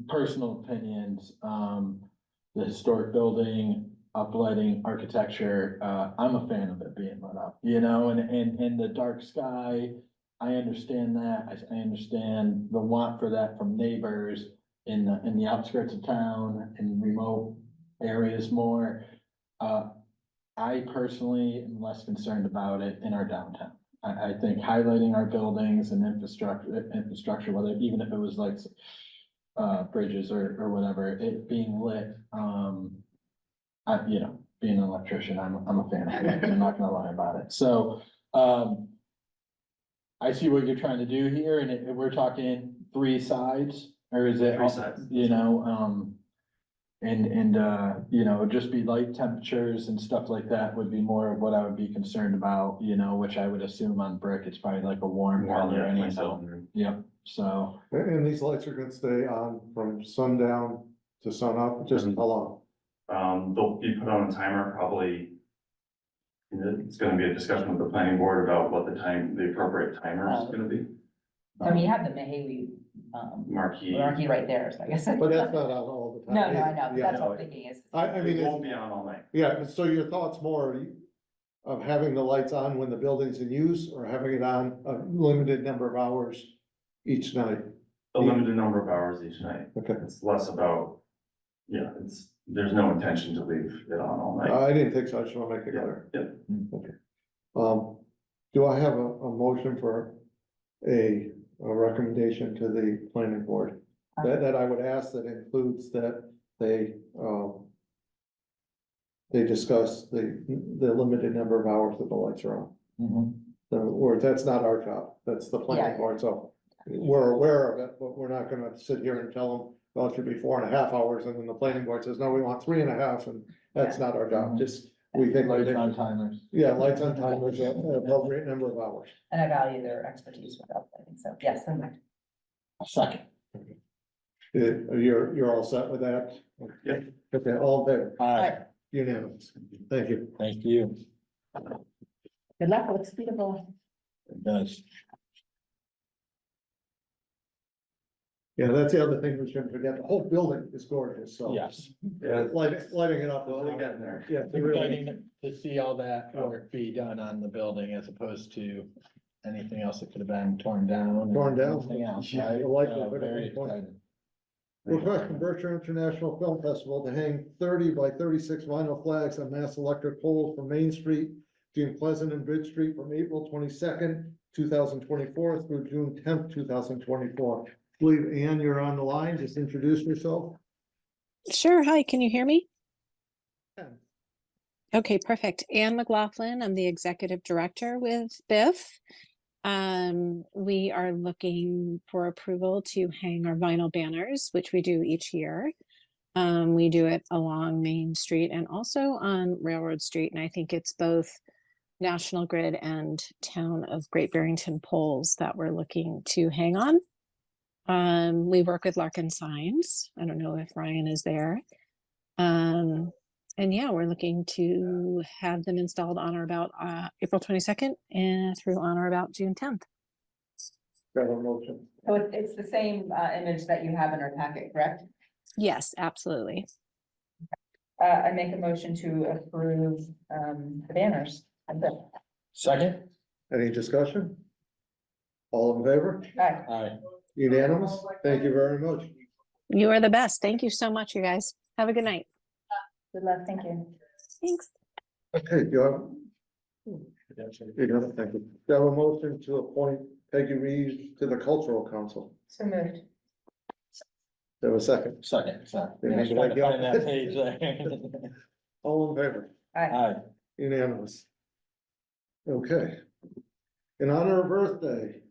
personal opinions, the historic building, uplighting, architecture, I'm a fan of it being lit up, you know, and the dark sky, I understand that, I understand the want for that from neighbors in the outskirts of town and remote areas more. I personally am less concerned about it in our downtown. I think highlighting our buildings and infrastructure, whether, even if it was like bridges or whatever, it being lit, you know, being an electrician, I'm a fan of it, I'm not gonna lie about it. So, I see what you're trying to do here, and we're talking 3 sides, or is it? 3 sides. You know, you know, just be light temperatures and stuff like that would be more of what I would be concerned about, you know, which I would assume on brick, it's probably like a warm color anyhow. Yep, so. And these lights are gonna stay on from sundown to sun up, just how long? They'll be put on a timer, probably. It's gonna be a discussion with the planning board about what the appropriate timer is gonna be. I mean, you have the Mahawi, Marquee. marquee right there, so I guess. But that's not on all the No, time. no, I know, but Yeah. that's what I'm thinking is. I mean, It it's- won't be on all night. yeah, so your thoughts more of having the lights on when the building's in use or having it on a limited number of hours each night? A limited number of hours each night. Okay. It's less about, yeah, there's no intention to leave it on all night. I didn't think so, I just wanna make it clear. Yeah. Okay. Do I have a motion for a recommendation to the planning board? That I would ask that includes that they discuss the limited number of hours that the lights are on. Or that's not our job, that's the planning Yeah. board, so we're aware of it, but we're not gonna sit here and tell them, well, it should be 4.5 hours, and then the planning board says, no, we want 3.5, and that's not our job, just, we think. Lights on timers. Yeah, lights on timers, an appropriate number of hours. And I value their expertise with uplighting, so yes, I'm. Second. You're all set with that? Yeah. Okay, all in favor? Aye. Unanimous, thank you. Thank you. Good luck, it looks beautiful. It does. Yeah, that's the other thing we shouldn't forget, the whole building is gorgeous, so. Yes. Yeah. Lighting it up. Slowly getting there. Yeah, it really- Exciting to see all that work be done on the building as opposed to anything else that could have been torn down. and Torn down. Anything else, Yeah, right? I like So, that. very exciting. Request from Berkshire International Film Festival to hang 30 by 36 vinyl flags on Mass Electric poles from Main Street between Pleasant and Bridge Street from April 22nd, 2024 through June 10th, 2024. I believe, Ann, you're on the line, just introduce yourself. Sure. Hi, can you hear me? Yeah. Okay, perfect. Anne McLaughlin, I'm the executive director with BIF. We are looking for approval to hang our vinyl banners, which we do each year. We do it along Main Street and also on Railroad Street, and I think it's both National Grid and Town of Great Barrington poles that we're looking to hang on. We work with Larkin Signs. I don't know if Ryan is there. And yeah, we're looking to have them installed on or about April 22nd and through on or about June 10th. Got a motion. So it's the same image that you have in our packet, correct? Yes, absolutely. I make a motion to approve the banners. Second? Any discussion? All in favor? Aye. Aye. Unanimous? Thank you very much. You are the best. Thank you so much, you guys. Have a good night. Good luck, thank you. Thanks. Okay, do you have? Thank you. Do you have a motion to appoint Peggy Reeves to the Cultural Council? So moved. Do you have a second? Second, sorry. Yeah, I was trying to find that page there. All in favor? Aye. Aye. Unanimous. Okay. In honor of birthday.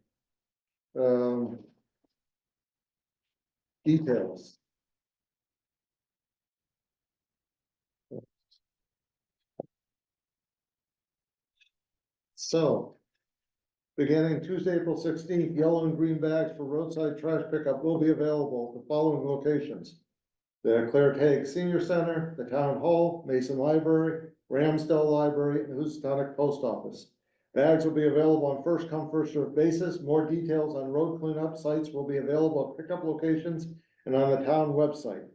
Details. So. Beginning Tuesday, April 16th, yellow and green bags for roadside trash pickup will be available at the following locations. The Claire Hague Senior Center, the Town Hall, Mason Library, Ramsdale Library, and the Housatonic Post Office. Bags will be available on first come, first served basis. More details on road cleanup sites will be available at pickup locations and on the town website.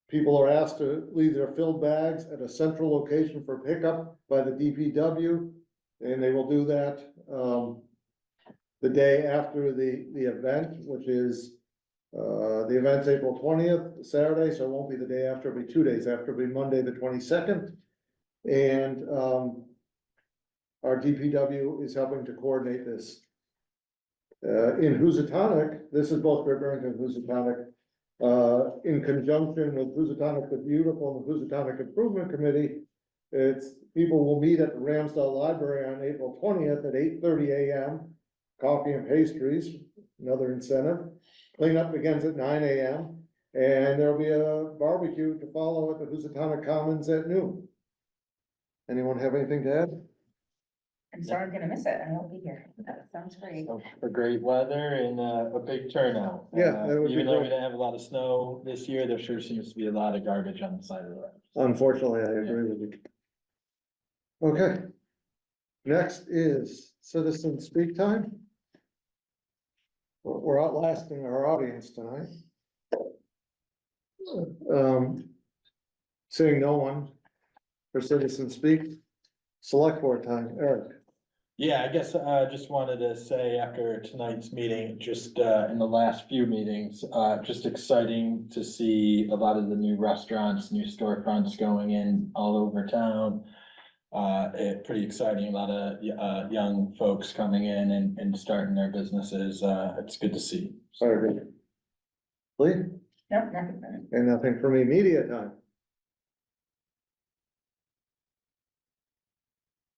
People are asked to leave their filled bags at a central location for pickup by the DPW, and they will do that the day after the event, which is the event's April 20th, Saturday, so it won't be the day after, it'll be 2 days after, it'll be Monday, the 22nd. And our DPW is helping to coordinate this. In Housatonic, this is both Great Barrington and Housatonic, in conjunction with Housatonic the Beautiful and the Housatonic Improvement Committee. It's people will meet at the Ramsdale Library on April 20th at 8:30 a.m. Coffee and pastries, another incentive. Cleanup begins at 9 a.m. and there'll be a barbecue to follow at the Housatonic Commons at noon. Anyone have anything to add? I'm sorry I'm gonna miss it. I won't be here. That sounds great. For great weather and a big turnout. Yeah, that would be Even though we great. didn't have a lot of snow this year, there sure seems to be a lot of garbage on the side of the road. Unfortunately, I agree with you. Okay. Next is citizen speak time. We're outlasting our audience tonight. Seeing no one for citizen speak, select board time, Eric. Yeah, I guess I just wanted to say after tonight's meeting, just in the last few meetings, just exciting to see a lot of the new restaurants, new storefronts going in all over town. Pretty exciting, a lot of young folks coming in and starting their businesses. It's good to see. I agree. Lee? Nope, nothing for me. And nothing for me, media time.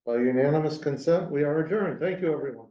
By unanimous consent, we are adjourned. Thank you, everyone.